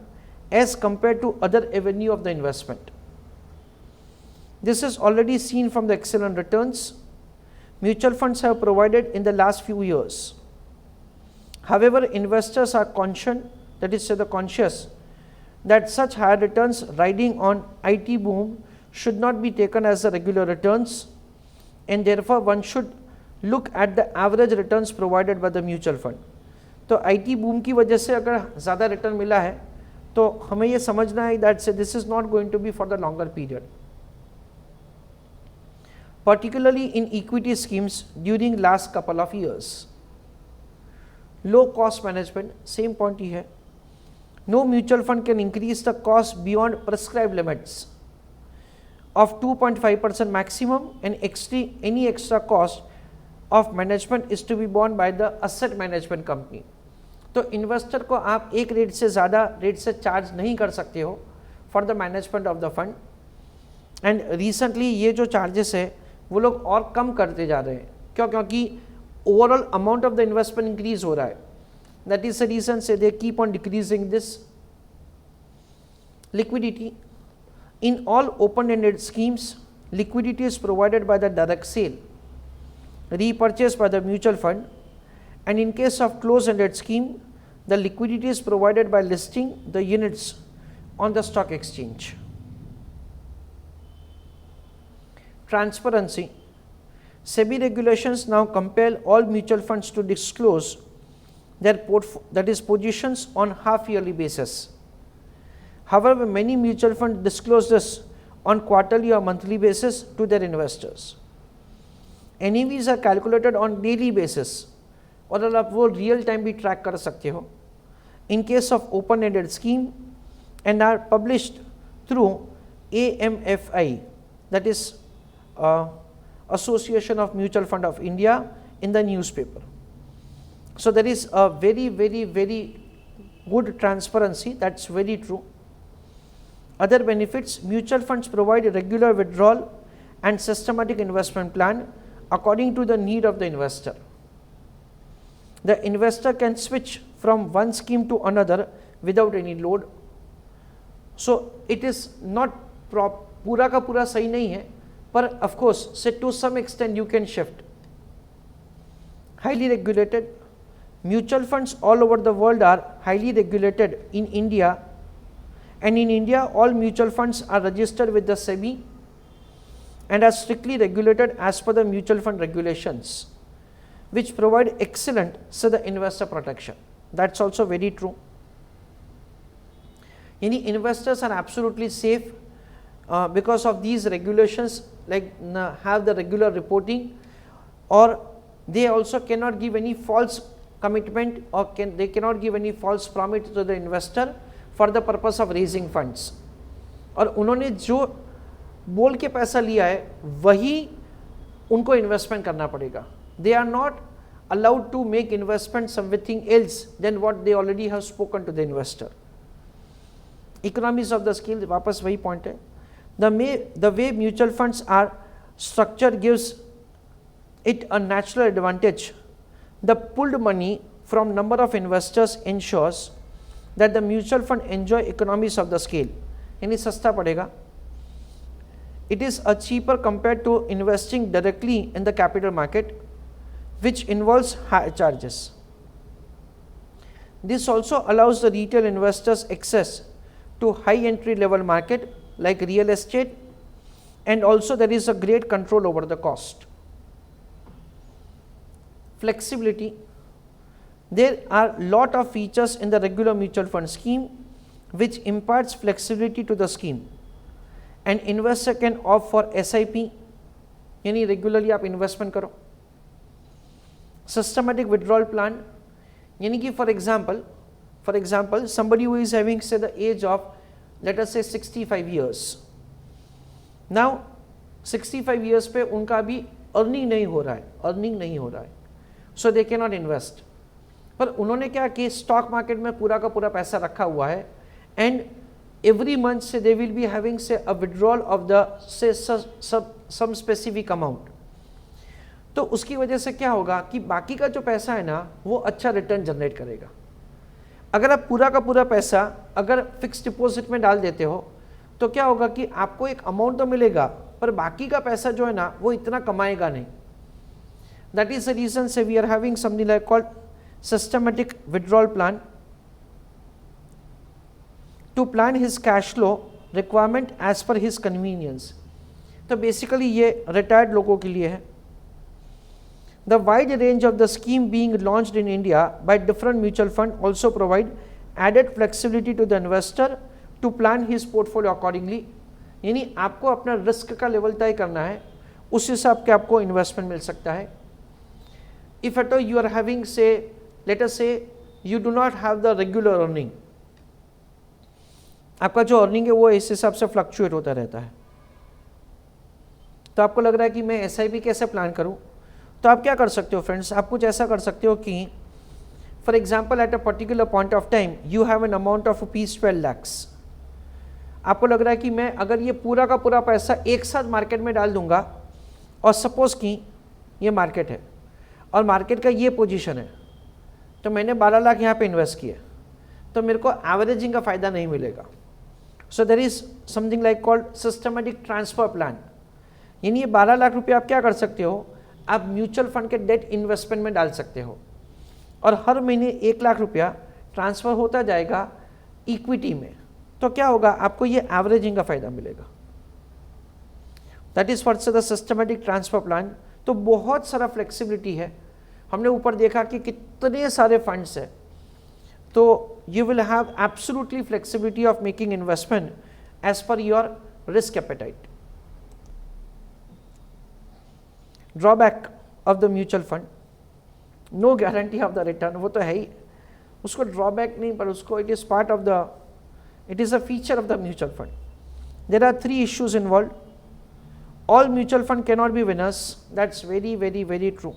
as compared to other avenue of the investment. This is already seen from the excellent returns mutual funds have provided in the last few years. However, investors are conscious that such higher returns riding on IT boom should not be taken as the regular returns, and therefore one should look at the average returns provided by the mutual fund. तो IT boom की वजह से अगर ज़्यादा return मिला है तो हमें ये समझना है that this is not going to be for the longer period. Particularly in equity schemes during last couple of years. Low cost management, same point ही है. No mutual fund can increase the cost beyond prescribed limits of 2.5% maximum, and any extra cost of management is to be borne by the asset management company. तो investor को आप एक rate से ज़्यादा rate से charge नहीं कर सकते हो for the management of the fund. And recently ये जो चार्जेस है वो लोग और कम करते जा रहे हैं. क्यों? क्योंकि overall amount of the investment increase हो रहा है. That is the reason say they keep on decreasing this. Liquidity, in all open-ended schemes, liquidity is provided by the direct sale, repurchase by the mutual fund, and in case of closed-ended scheme, the liquidity is provided by listing the units on the stock exchange. Transparency, SEBI regulations now compel all mutual funds to disclose their positions on half-yearly basis. However, many mutual funds disclose this on quarterly or monthly basis to their investors. NAVs are calculated on daily basis, और आप वो real time भी track कर सकते हो in case of open-ended scheme, and are published through AMFI, that is Association of Mutual Fund of India, in the newspaper. So there is a very good transparency, that's very true. Other benefits, mutual funds provide a regular withdrawal and systematic investment plan according to the need of the investor. The investor can switch from one scheme to another without any load. So it is not पूरा का पूरा सही नहीं है, पर of course say to some extent you can shift. Highly regulated, mutual funds all over the world are highly regulated in India, and in India all mutual funds are registered with the SEBI and are strictly regulated as per the mutual fund regulations, which provide excellent the investor protection. That's also very true. Any investors are absolutely safe because of these regulations, like have the regular reporting, or they also cannot give any false commitment or they cannot give any false promise to the investor for the purpose of raising funds. और उन्होंने जो बोल के पैसा लिया है वही उनको इन्वेस्टमेंट करना पड़ेगा. They are not allowed to make investment something else than what they already have spoken to the investor. Economies of the scale, वापस वही पॉइंट है. The way mutual funds are structured gives it a natural advantage. The pooled money from number of investors ensures that the mutual fund enjoy economies of the scale. यानी सस्ता पड़ेगा. It is a cheaper compared to investing directly in the capital market, which involves high charges. This also allows the retail investors access to high entry level market like real estate, and also there is a great control over the cost. Flexibility. There are lot of features in the regular mutual fund scheme which imparts flexibility to the scheme. An investor can opt for SIP, यानी regularly आप investment करो. Systematic withdrawal plan, यानी कि for example somebody who is having say the age of let us say 65 years. Now 65 years पे उनका अभी earning नहीं हो रहा है, so they cannot invest. पर उन्होंने क्या कि स्टॉक मार्केट में पूरा का पूरा पैसा रखा हुआ है and every month say they will be having say a withdrawal of the say some specific amount. तो उसकी वजह से क्या होगा कि बाकी का जो पैसा है ना वो अच्छा रिटर्न जनरेट करेगा. अगर आप पूरा का पूरा पैसा अगर फिक्स डिपॉजिट में डाल देते हो तो क्या होगा कि आपको एक अमाउंट तो मिलेगा पर बाकी का पैसा जो है ना वो इतना कमाएगा नहीं. That is the reason say we are having something like called systematic withdrawal plan to plan his cash flow requirement as per his convenience. तो बेसिकली ये रिटायर्ड लोगों के लिए है. The wide range of the scheme being launched in India by different mutual fund also provide added flexibility to the investor to plan his portfolio accordingly. यानी आपको अपना risk का लेवल तय करना है, उस हिसाब के आपको इन्वेस्टमेंट मिल सकता है. If at all you are having say let us say you do not have the regular earning, आपका जो अर्निंग है वो इस हिसाब से फ्लक्चुएट होता रहता है, तो आपको लग रहा है कि मैं SIP कैसे प्लान करूं, तो आप क्या कर सकते हो फ्रेंड्स, आप कुछ ऐसा कर सकते हो कि for example at a particular point of time you have an amount of ₹12 lakhs. आपको लग रहा है कि मैं अगर ये पूरा का पूरा पैसा एक साथ मार्केट में डाल दूंगा और सपोज कि ये मार्केट है और मार्केट का ये पोजीशन है, तो मैंने 12 लाख यहाँ पे इन्वेस्ट किए, तो मेरे को एवरेजिंग का फ़ायदा नहीं मिलेगा. So there is something like called systematic transfer plan. यानी ये 12 लाख रुपये आप क्या कर सकते हो, आप म्यूचुअल फंड के डेट इन्वेस्टमेंट में डाल सकते हो और हर महीने 1 लाख रुपया ट्रांसफ़र होता जाएगा इक्विटी में. तो क्या होगा, आपको ये एवरेजिंग का फ़ायदा मिलेगा. That is for the systematic transfer plan. तो बहुत सारा फ्लेक्सिबिलिटी है. हमने ऊपर देखा कि कितने सारे फंड्स हैं, तो you will have absolutely flexibility of making investment as per your risk appetite. Drawback of the mutual fund, no guarantee of the return. वो तो है ही, उसको ड्रॉबैक नहीं पर उसको it is part of the it is a feature of the mutual fund. There are 3 issues involved. All mutual fund cannot be winners. That's very very very true.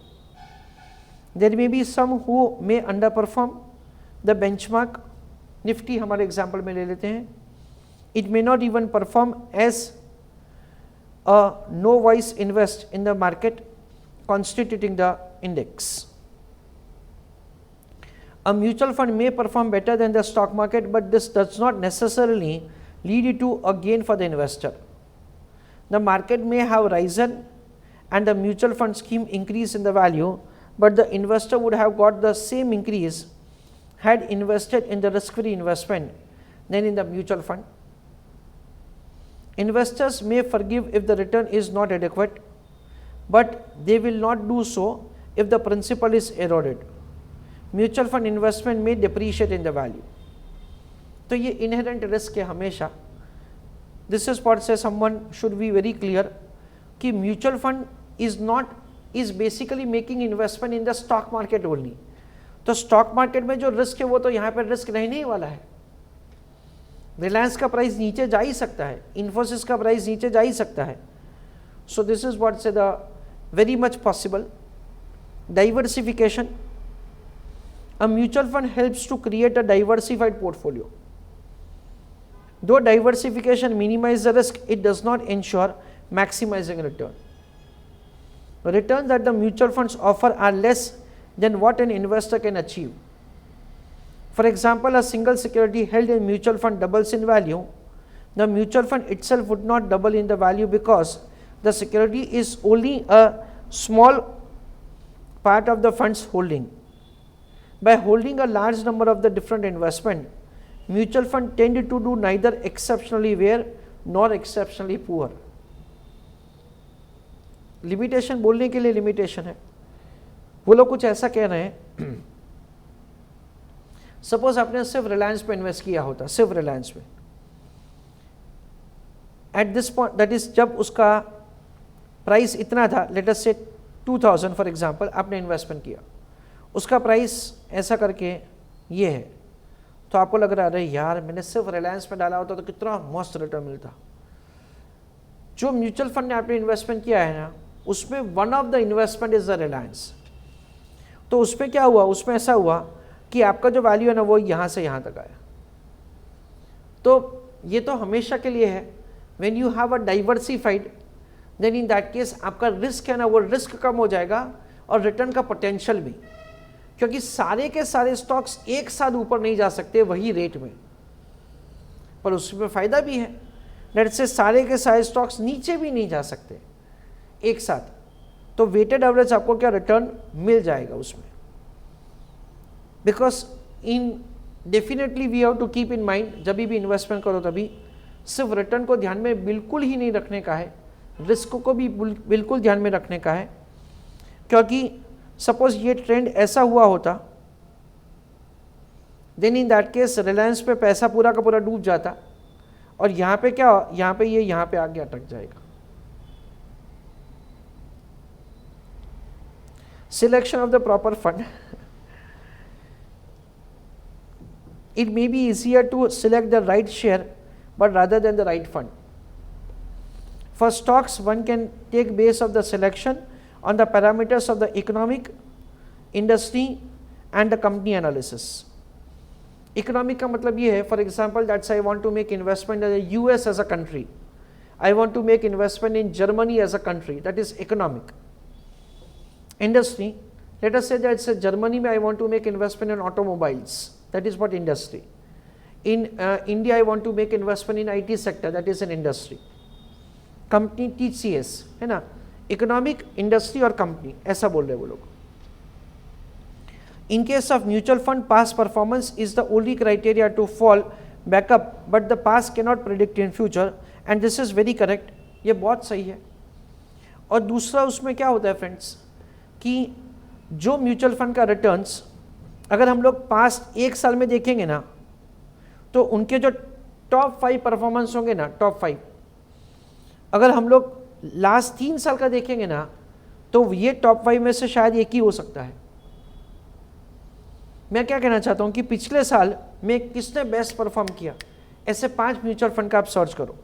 There may be some who may underperform the benchmark. Nifty हमारे example में ले लेते हैं. It may not even perform as a novice invest in the market constituting the index. A mutual fund may perform better than the stock market, but this does not necessarily lead to a gain for the investor. The market may have risen and the mutual fund scheme increase in the value, but the investor would have got the same increase had invested in the risk-free investment than in the mutual fund. Investors may forgive if the return is not adequate, but they will not do so if the principal is eroded. Mutual fund investment may depreciate in the value. तो ये inherent risk है हमेशा. This is what say someone should be very clear कि mutual fund is not is basically making investment in the stock market only. तो stock market में जो risk है वो तो यहाँ पर रिस्क रहने ही वाला है। रिलायंस का प्राइस नीचे जा ही सकता है, इन्फोसिस का प्राइस नीचे जा ही सकता है। सो दिस इज व्हाट से the very much possible diversification. A mutual fund helps to create a diversified portfolio. Though diversification minimizes the risk, it does not ensure maximizing return. Returns that the mutual funds offer are less than what an investor can achieve. For example, a single security held in mutual fund doubles in value. The mutual fund itself would not double in the value because the security is only a small part of the fund's holding. By holding a large number of the different investment, mutual fund tend to do neither exceptionally well nor exceptionally poor. Limitation बोलने के लिए limitation है, वो लोग कुछ ऐसा कह रहे हैं, सपोज आपने सिर्फ रिलायंस पे इन्वेस्ट किया होता, सिर्फ रिलायंस में, at this point that is जब उसका प्राइस इतना था, लेट अस से 2000 फॉर एग्जांपल, आपने इन्वेस्टमेंट किया, उसका प्राइस ऐसा करके ये है, तो आपको लग रहा है अरे यार मैंने सिर्फ रिलायंस में डाला होता तो कितना मस्त रिटर्न मिलता। जो म्यूचुअल फंड ने आपने इन्वेस्टमेंट किया है ना, उसमें one of the investment is the Reliance. तो उसमें क्या हुआ, उसमें ऐसा हुआ कि आपका जो वैल्यू है ना वो यहाँ से यहाँ तक आया। तो ये तो हमेशा के लिए है। When you have a diversified, then in that case आपका रिस्क है ना, वो रिस्क कम हो जाएगा और रिटर्न का पोटेंशियल भी, क्योंकि सारे के सारे स्टॉक्स एक साथ ऊपर नहीं जा सकते वही रेट में, पर उसमें फायदा भी है। लेट्स से सारे के सारे स्टॉक्स नीचे भी नहीं जा सकते एक साथ, तो वेटेड एवरेज आपको क्या रिटर्न मिल जाएगा उसमें। Because in definitely we have to keep in mind, जब भी इन्वेस्टमेंट करो तभी सिर्फ रिटर्न को ध्यान में बिल्कुल ही नहीं रखने का है, रिस्क को भी बिल्कुल ध्यान में रखने का है। क्योंकि सपोज ये ट्रेंड ऐसा हुआ होता, then in that case Reliance पे पैसा पूरा का पूरा डूब जाता, और यहाँ पे क्या, यहाँ पे ये यहाँ पे आगे अटक जाएगा। Selection of the proper fund, it may be easier to select the right share but rather than the right fund. For stocks, one can take base of the selection on the parameters of the economic, industry and the company analysis. Economic का मतलब ये है, for example, that's I want to make investment in the US as a country. I want to make investment in Germany as a country. That is economic. Industry, let us say that it's Germany में I want to make investment in automobiles. That is what industry. In India, I want to make investment in IT sector. That is an industry. Company TCS है ना, economic, industry और company, ऐसा बोल रहे वो लोग। In case of mutual fund, past performance is the only criteria to fall backup, but the past can not predict in future, and this is very correct, ये बहुत सही है। और दूसरा उसमें क्या होता है फ्रेंड्स, कि जो म्यूचुअल फंड का रिटर्न्स अगर हम लोग पास्ट एक साल में देखेंगे ना, तो उनके जो टॉप 5 परफॉर्मेंस होंगे ना, टॉप 5, अगर हम लोग लास्ट 3 साल का देखेंगे ना, तो ये टॉप 5 में से शायद एक ही हो सकता है। मैं क्या कहना चाहता हूँ कि पिछले साल में किसने बेस्ट परफॉर्म किया, ऐसे 5 म्यूचुअल फंड का आप सर्च करो,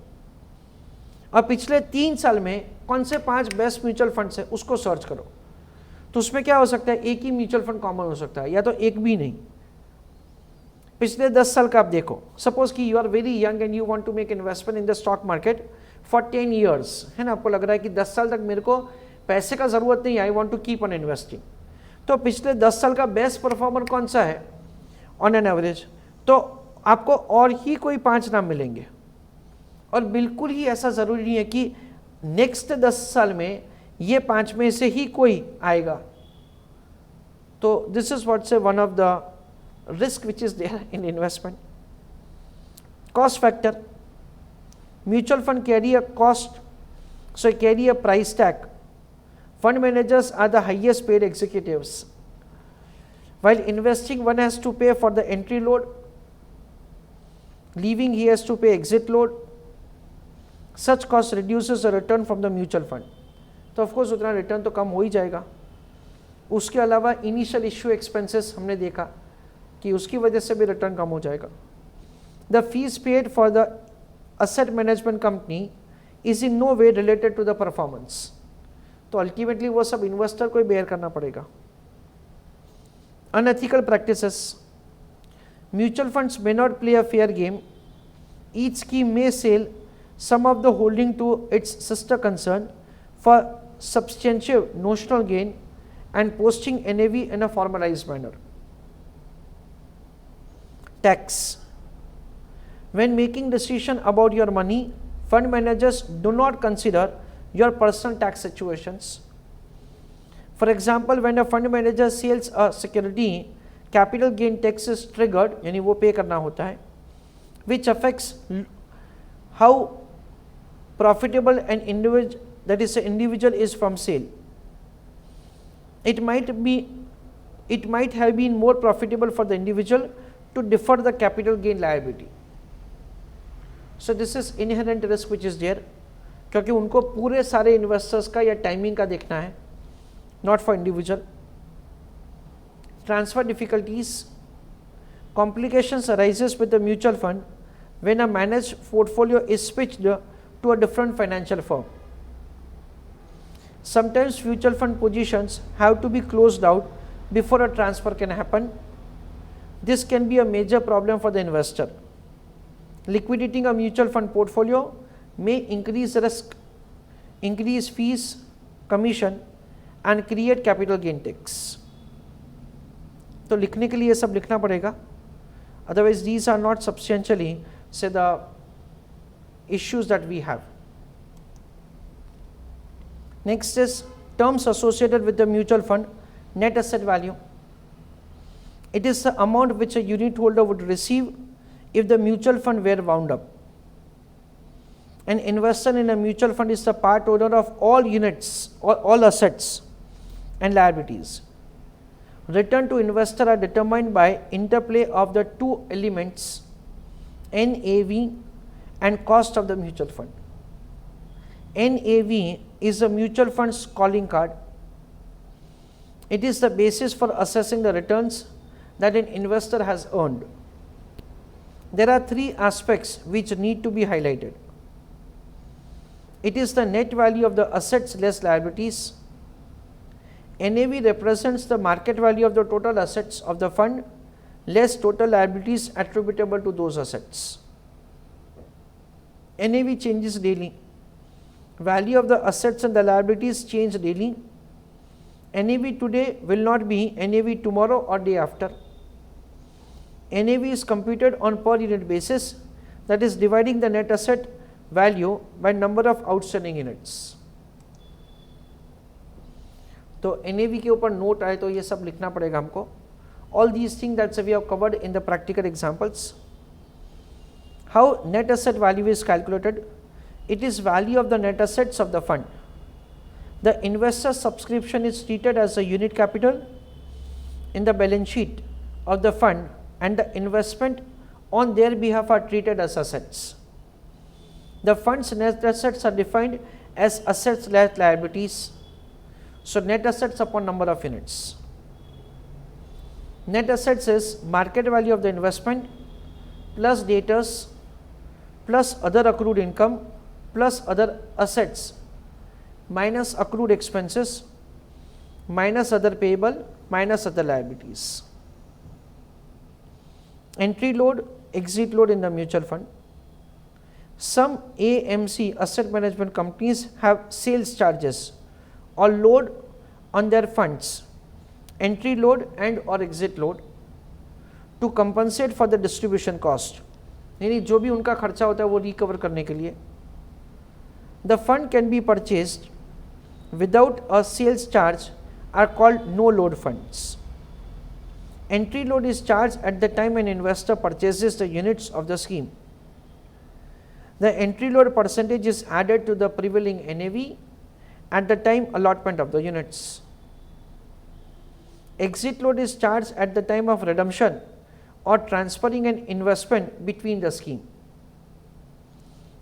और पिछले 3 साल में कौन से 5 बेस्ट म्यूचुअल फंड्स है उसको सर्च करो। तो उसमें क्या हो सकता है, एक ही म्यूचुअल फंड कॉमन हो सकता है, या तो एक भी नहीं। पिछले 10 साल का आप देखो, सपोज कि you are very young and you want to make investment in the stock market for 10 years, है ना, आपको लग रहा है कि 10 साल तक मेरे को पैसे का जरूरत नहीं, I want to keep on investing. तो पिछले 10 साल का बेस्ट परफॉर्मर कौन सा है ऑन एन एवरेज, तो आपको और ही कोई 5 नाम मिलेंगे, और बिल्कुल ही ऐसा जरूरी नहीं है कि नेक्स्ट 10 साल में ये 5 में से ही कोई आएगा। तो this is what say one of the risk which is there in investment. Cost factor, mutual fund carry a cost, so carry a price tag. Fund managers are the highest paid executives. While investing, one has to pay for the entry load. Leaving, he has to pay exit load. Such cost reduces the return from the mutual fund. तो of course उतना return तो कम हो ही जाएगा। उसके अलावा initial issue expenses हमने देखा कि उसकी वजह से भी रिटर्न कम हो जाएगा। The fees paid for the asset management company is in no way related to the performance, तो अल्टीमेटली वो सब इन्वेस्टर को ही बेयर करना पड़ेगा। Unethical practices, mutual funds may not play a fair game, each scheme may sell some of the holding to its sister concern for substantial notional gain and posting NAV in a formalized manner. Tax. When making decision about your money, fund managers do not consider your personal tax situations. For example, when a fund manager sells a security, capital gain tax is triggered, यानी वो पे करना होता है, which affects how profitable an individual, that is, an individual is from sale. It might have been more profitable for the individual to defer the capital gain liability. So this is inherent risk which is there, क्योंकि उनको पूरे सारे investors का या timing का देखना है, not for individual. Transfer difficulties, complications arises with the mutual fund when a managed portfolio is switched to a different financial firm. Sometimes mutual fund positions have to be closed out before a transfer can happen. This can be a major problem for the investor. Liquidating a mutual fund portfolio may increase risk, increase fees, commission and create capital gain tax. तो लिखने के लिए ये सब लिखना पड़ेगा, otherwise these are not substantially say the issues that we have. Next is terms associated with the mutual fund. Net asset value. It is the amount which a unit holder would receive if the mutual fund were wound up. An investor in a mutual fund is the part owner of all units or all assets and liabilities. Return to investor are determined by interplay of the two elements, NAV and cost of the mutual fund. NAV is the mutual fund's calling card. It is the basis for assessing the returns that an investor has earned. There are three aspects which need to be highlighted. It is the net value of the assets less liabilities. NAV represents the market value of the total assets of the fund less total liabilities attributable to those assets. NAV changes daily. Value of the assets and the liabilities change daily. NAV today will not be NAV tomorrow or day after. NAV is computed on per unit basis, that is dividing the net asset value by number of outstanding units. तो NAV के ऊपर note आए तो ये सब लिखना पड़ेगा हमको. All these things that we have covered in the practical examples. How net asset value is calculated? It is value of the net assets of the fund. The investor subscription is treated as a unit capital in the balance sheet of the fund, and the investment on their behalf are treated as assets. The fund's net assets are defined as assets less liabilities. So net assets upon number of units. Net assets is market value of the investment plus debtors plus other accrued income plus other assets minus accrued expenses minus other payable minus other liabilities. Entry load, exit load in the mutual fund. Some AMC asset management companies have sales charges or load on their funds, entry load and or exit load, to compensate for the distribution cost. यानी जो भी उनका खर्चा होता है वो recover करने के लिए. The fund can be purchased without a sales charge are called no load funds. Entry load is charged at the time an investor purchases the units of the scheme. The entry load percentage is added to the prevailing NAV at the time allotment of the units. Exit load is charged at the time of redemption or transferring an investment between the scheme.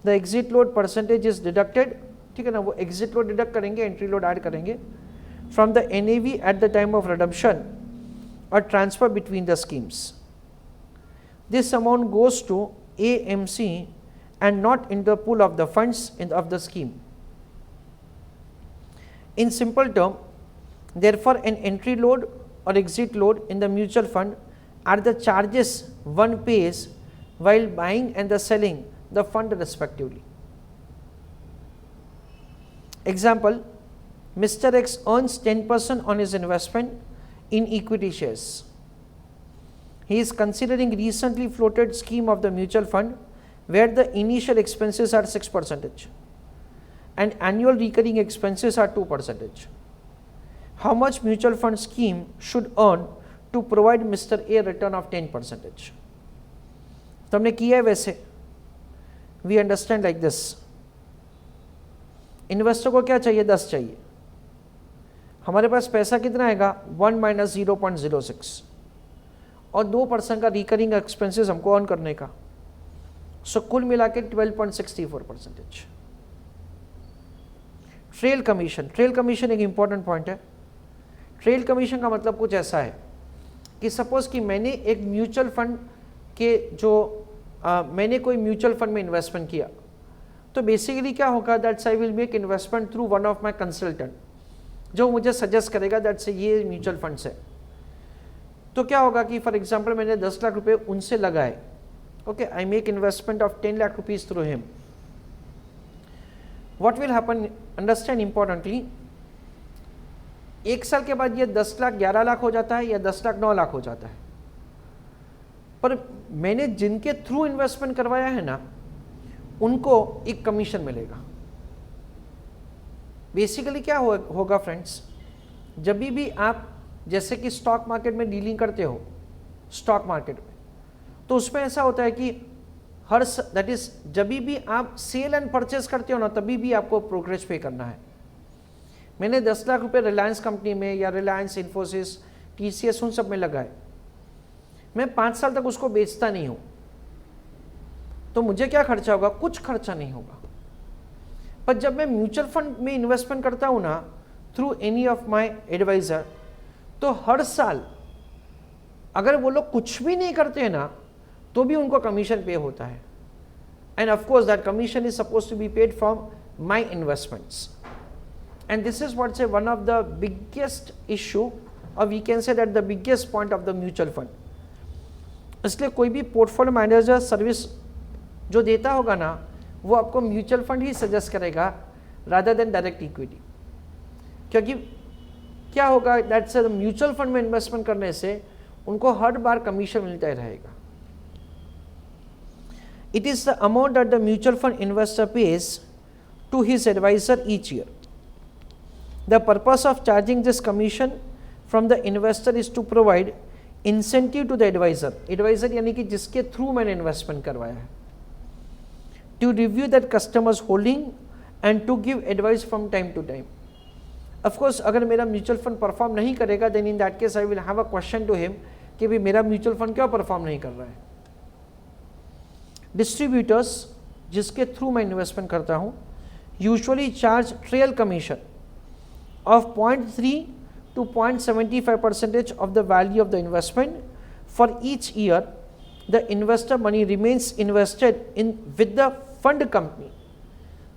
The exit load percentage is deducted ठीक है ना, वो exit load deduct करेंगे, entry load add करेंगे from the NAV at the time of redemption और transfer between the schemes. This amount goes to AMC and not in the pool of the funds of the scheme. In simple term, therefore, an entry load or exit load in the mutual fund are the charges one pays while buying and the selling the fund respectively. Example, Mr. X earns 10% on his investment in equity shares. He is considering recently floated scheme of the mutual fund where the initial expenses are 6% and annual recurring expenses are 2%. How much mutual fund scheme should earn to provide Mr. A return of 10%? तो हमने किया है वैसे. We understand like this. Investor को क्या चाहिए? 10 चाहिए. हमारे पास पैसा कितना आएगा? 1 माइनस 0.06 और 2% का रिकरिंग एक्सपेंसेस हमको अर्न करने का. सो कुल मिला के 12.64%. Trail commission. ट्रेल कमीशन एक इंपॉर्टेंट पॉइंट है. ट्रेल कमीशन का मतलब कुछ ऐसा है कि सपोज कि मैंने एक म्यूचुअल फंड के मैंने कोई म्यूचुअल फंड में इन्वेस्टमेंट किया, तो बेसिकली क्या होगा, that's I will make investment through one of my consultant जो मुझे सजेस्ट करेगा दैट्स ये म्यूचुअल फंड्स है. तो क्या होगा कि फॉर एग्जाम्पल मैंने 10 लाख रुपए उनसे लगाए, okay, I make investment of 10 lakh rupees through him. What will happen, understand importantly, 1 साल के बाद ये 10 लाख 11 लाख हो जाता है या 10 लाख 9 लाख हो जाता है. पर मैंने जिनके थ्रू इन्वेस्टमेंट करवाया है ना, उनको एक कमीशन मिलेगा. बेसिकली क्या होगा फ्रेंड्स, जब भी आप जैसे कि स्टॉक मार्केट में डीलिंग करते हो, स्टॉक मार्केट में, तो उसमें ऐसा होता है कि हर दैट इज जब भी आप सेल एंड परचेज करते हो ना, तभी भी आपको ब्रोकरेज पे करना है. मैंने 10 लाख रुपए रिलायंस कंपनी में या रिलायंस, इन्फोसिस, TCS उन सब में लगाए, मैं 5 साल तक उसको बेचता नहीं हूं, तो मुझे क्या खर्चा होगा? कुछ खर्चा नहीं होगा. पर जब मैं म्यूचुअल फंड में इन्वेस्टमेंट करता हूं ना, through any of my adviser, तो हर साल अगर वो लोग कुछ भी नहीं करते हैं ना, तो भी उनको कमीशन पे होता है. And of course that commission is suppose to be paid from my investments. And this is what's one of the biggest issue, और we can say that the biggest point of the mutual fund. इसलिए कोई भी portfolio manager service जो देता होगा ना, वो आपको म्यूचुअल फंड ही सजेस्ट करेगा रादर देन डायरेक्ट इक्विटी. क्योंकि क्या होगा, दैट्स म्यूचुअल फंड में इन्वेस्टमेंट करने से उनको हर बार कमीशन मिलता ही रहेगा. It is the amount that the mutual fund investor pays to his adviser each year. The purpose of charging this commission from the investor is to provide incentive to the adviser. Adviser यानी कि जिसके through मैंने investment करवाया है, to review that customers holding and to give advice from time to time. Of course अगर मेरा mutual fund perform नहीं करेगा, then in that case I will have a question to him कि भाई मेरा म्यूचुअल फंड क्यों परफॉर्म नहीं कर रहा है. डिस्ट्रीब्यूटर्स जिसके थ्रू मैं इन्वेस्टमेंट करता हूँ, usually charge trail commission of 0.3 to 0.75% of the value of the investment for each year the investor money remains invested in with the fund company.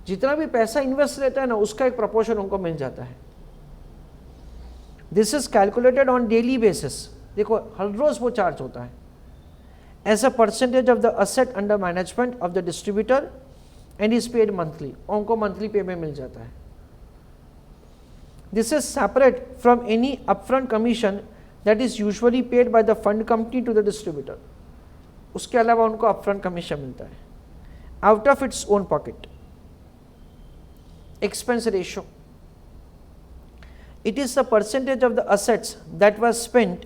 जितना भी पैसा इन्वेस्ट रहता है ना, उसका एक प्रपोर्शन उनको मिल जाता है. This is calculated on daily basis. देखो हर रोज वो चार्ज होता है as a percentage of the asset under management of the distributor and is paid monthly. उनको मंथली पेमेंट मिल जाता है. This is separate from any upfront commission that is usually paid by the fund company to the distributor. उसके अलावा उनको upfront commission मिलता है out of its own pocket. Expense ratio. It is the percentage of the assets that was spent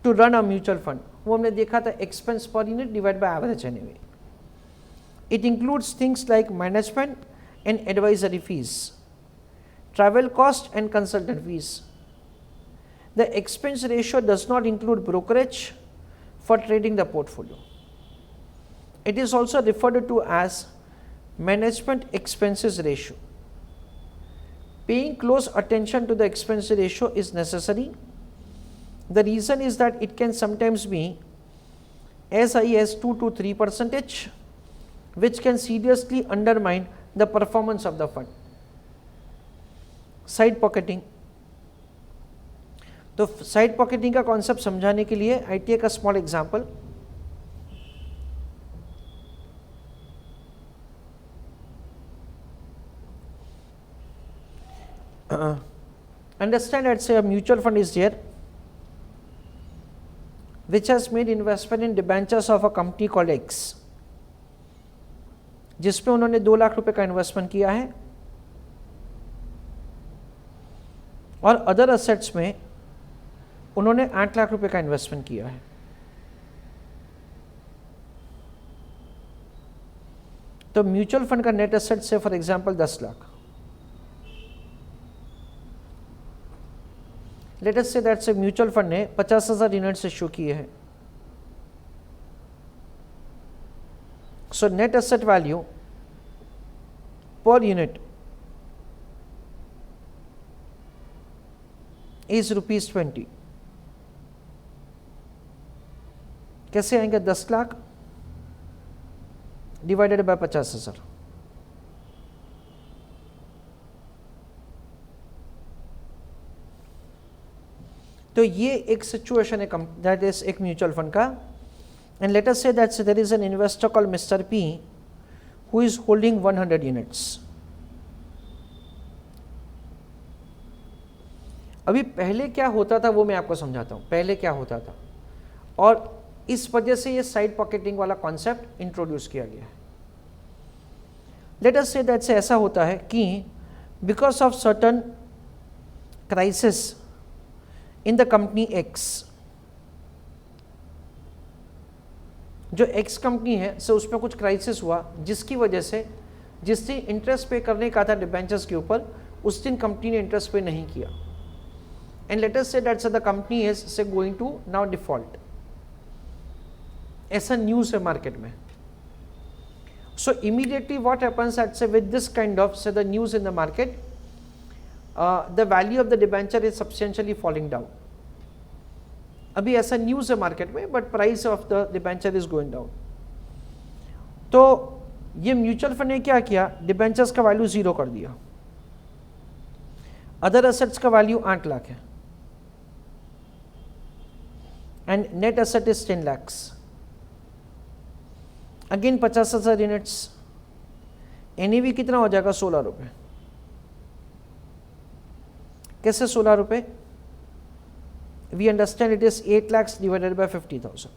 to run a mutual fund. वो हमने देखा था expense per unit divided by average anyway. It includes things like management and advisory fees, travel cost and consultant fees. The expense ratio does not include brokerage for trading the portfolio. It is also referred to as management expenses ratio. Paying close attention to the expense ratio is necessary. The reason is that it can sometimes be as high as 2 to 3%, which can seriously undermine the performance of the fund. Side pocketing, तो side pocketing का concept समझाने के लिए I take a small example. Understand that say a mutual fund is there which has made investment in debentures of a company called X, जिसपे उन्होंने 2 लाख रुपए का investment किया है और अदर असेट्स में उन्होंने 8 लाख रुपए का इन्वेस्टमेंट किया है. तो म्यूचुअल फंड का नेट एसेट से for example 10 lakh. Late us say that से म्यूचुअल फंड ने 50,000 यूनिट्स इश्यू किए हैं. So net asset value per unit is ₹20. कैसे आएंगे? 10 लाख डिवाइडेड बाय 50,000. तो ये एक सिचुएशन है दैट इज एक म्यूचुअल फंड का. And let us say that there is an investor called mister P who is holding 100 units. अभी पहले क्या होता था वो मैं आपको समझाता हूँ. पहले क्या होता था और इस वजह से ये साइड पॉकेटिंग वाला कॉन्सेप्ट इंट्रोड्यूस किया गया है. लेट अस से दैट से ऐसा होता है कि because of certain crisis in the company x, जो एक्स कंपनी है सो उसमें कुछ क्राइसिस हुआ जिसकी वजह से जिस दिन इंटरेस्ट पे करने का था डिबेंचर्स के ऊपर उस दिन कंपनी ने इंटरेस्ट पे नहीं किया. And let us say that the company is से गोइंग टू नाउ डिफॉल्ट. ऐसा न्यूज़ है मार्केट में. सो इमीडिएटली व्हाट हैपेंस दैट से विद दिस काइंड ऑफ से the news in the market, the value of the debenture is substantially falling down. अभी ऐसा news है market में but price of the debenture is going down. तो ये mutual फंड ने क्या किया? डिबेंचर्स का वैल्यू 0 कर दिया. अदर एसेट्स का वैल्यू 8 लाख है and net asset is 10 lakhs. Again 50,000 units. NAV कितना हो जाएगा? 16 रुपये. कैसे 16 रुपये? We understand it is 8 lakhs divided by 50,000.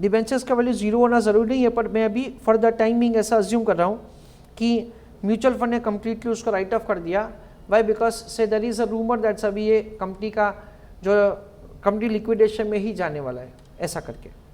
Debentures का वैल्यू 0 होना जरूरी नहीं है, पर मैं अभी फॉर द टाइमिंग ऐसा अज्यूम कर रहा हूं कि म्यूचुअल फंड ने कंप्लीटली उसको राइट ऑफ कर दिया. वाई? बिकॉज से there is a rumour that's अभी ये कंपनी का जो कंपनी लिक्विडेशन में ही जाने वाला है, ऐसा करके.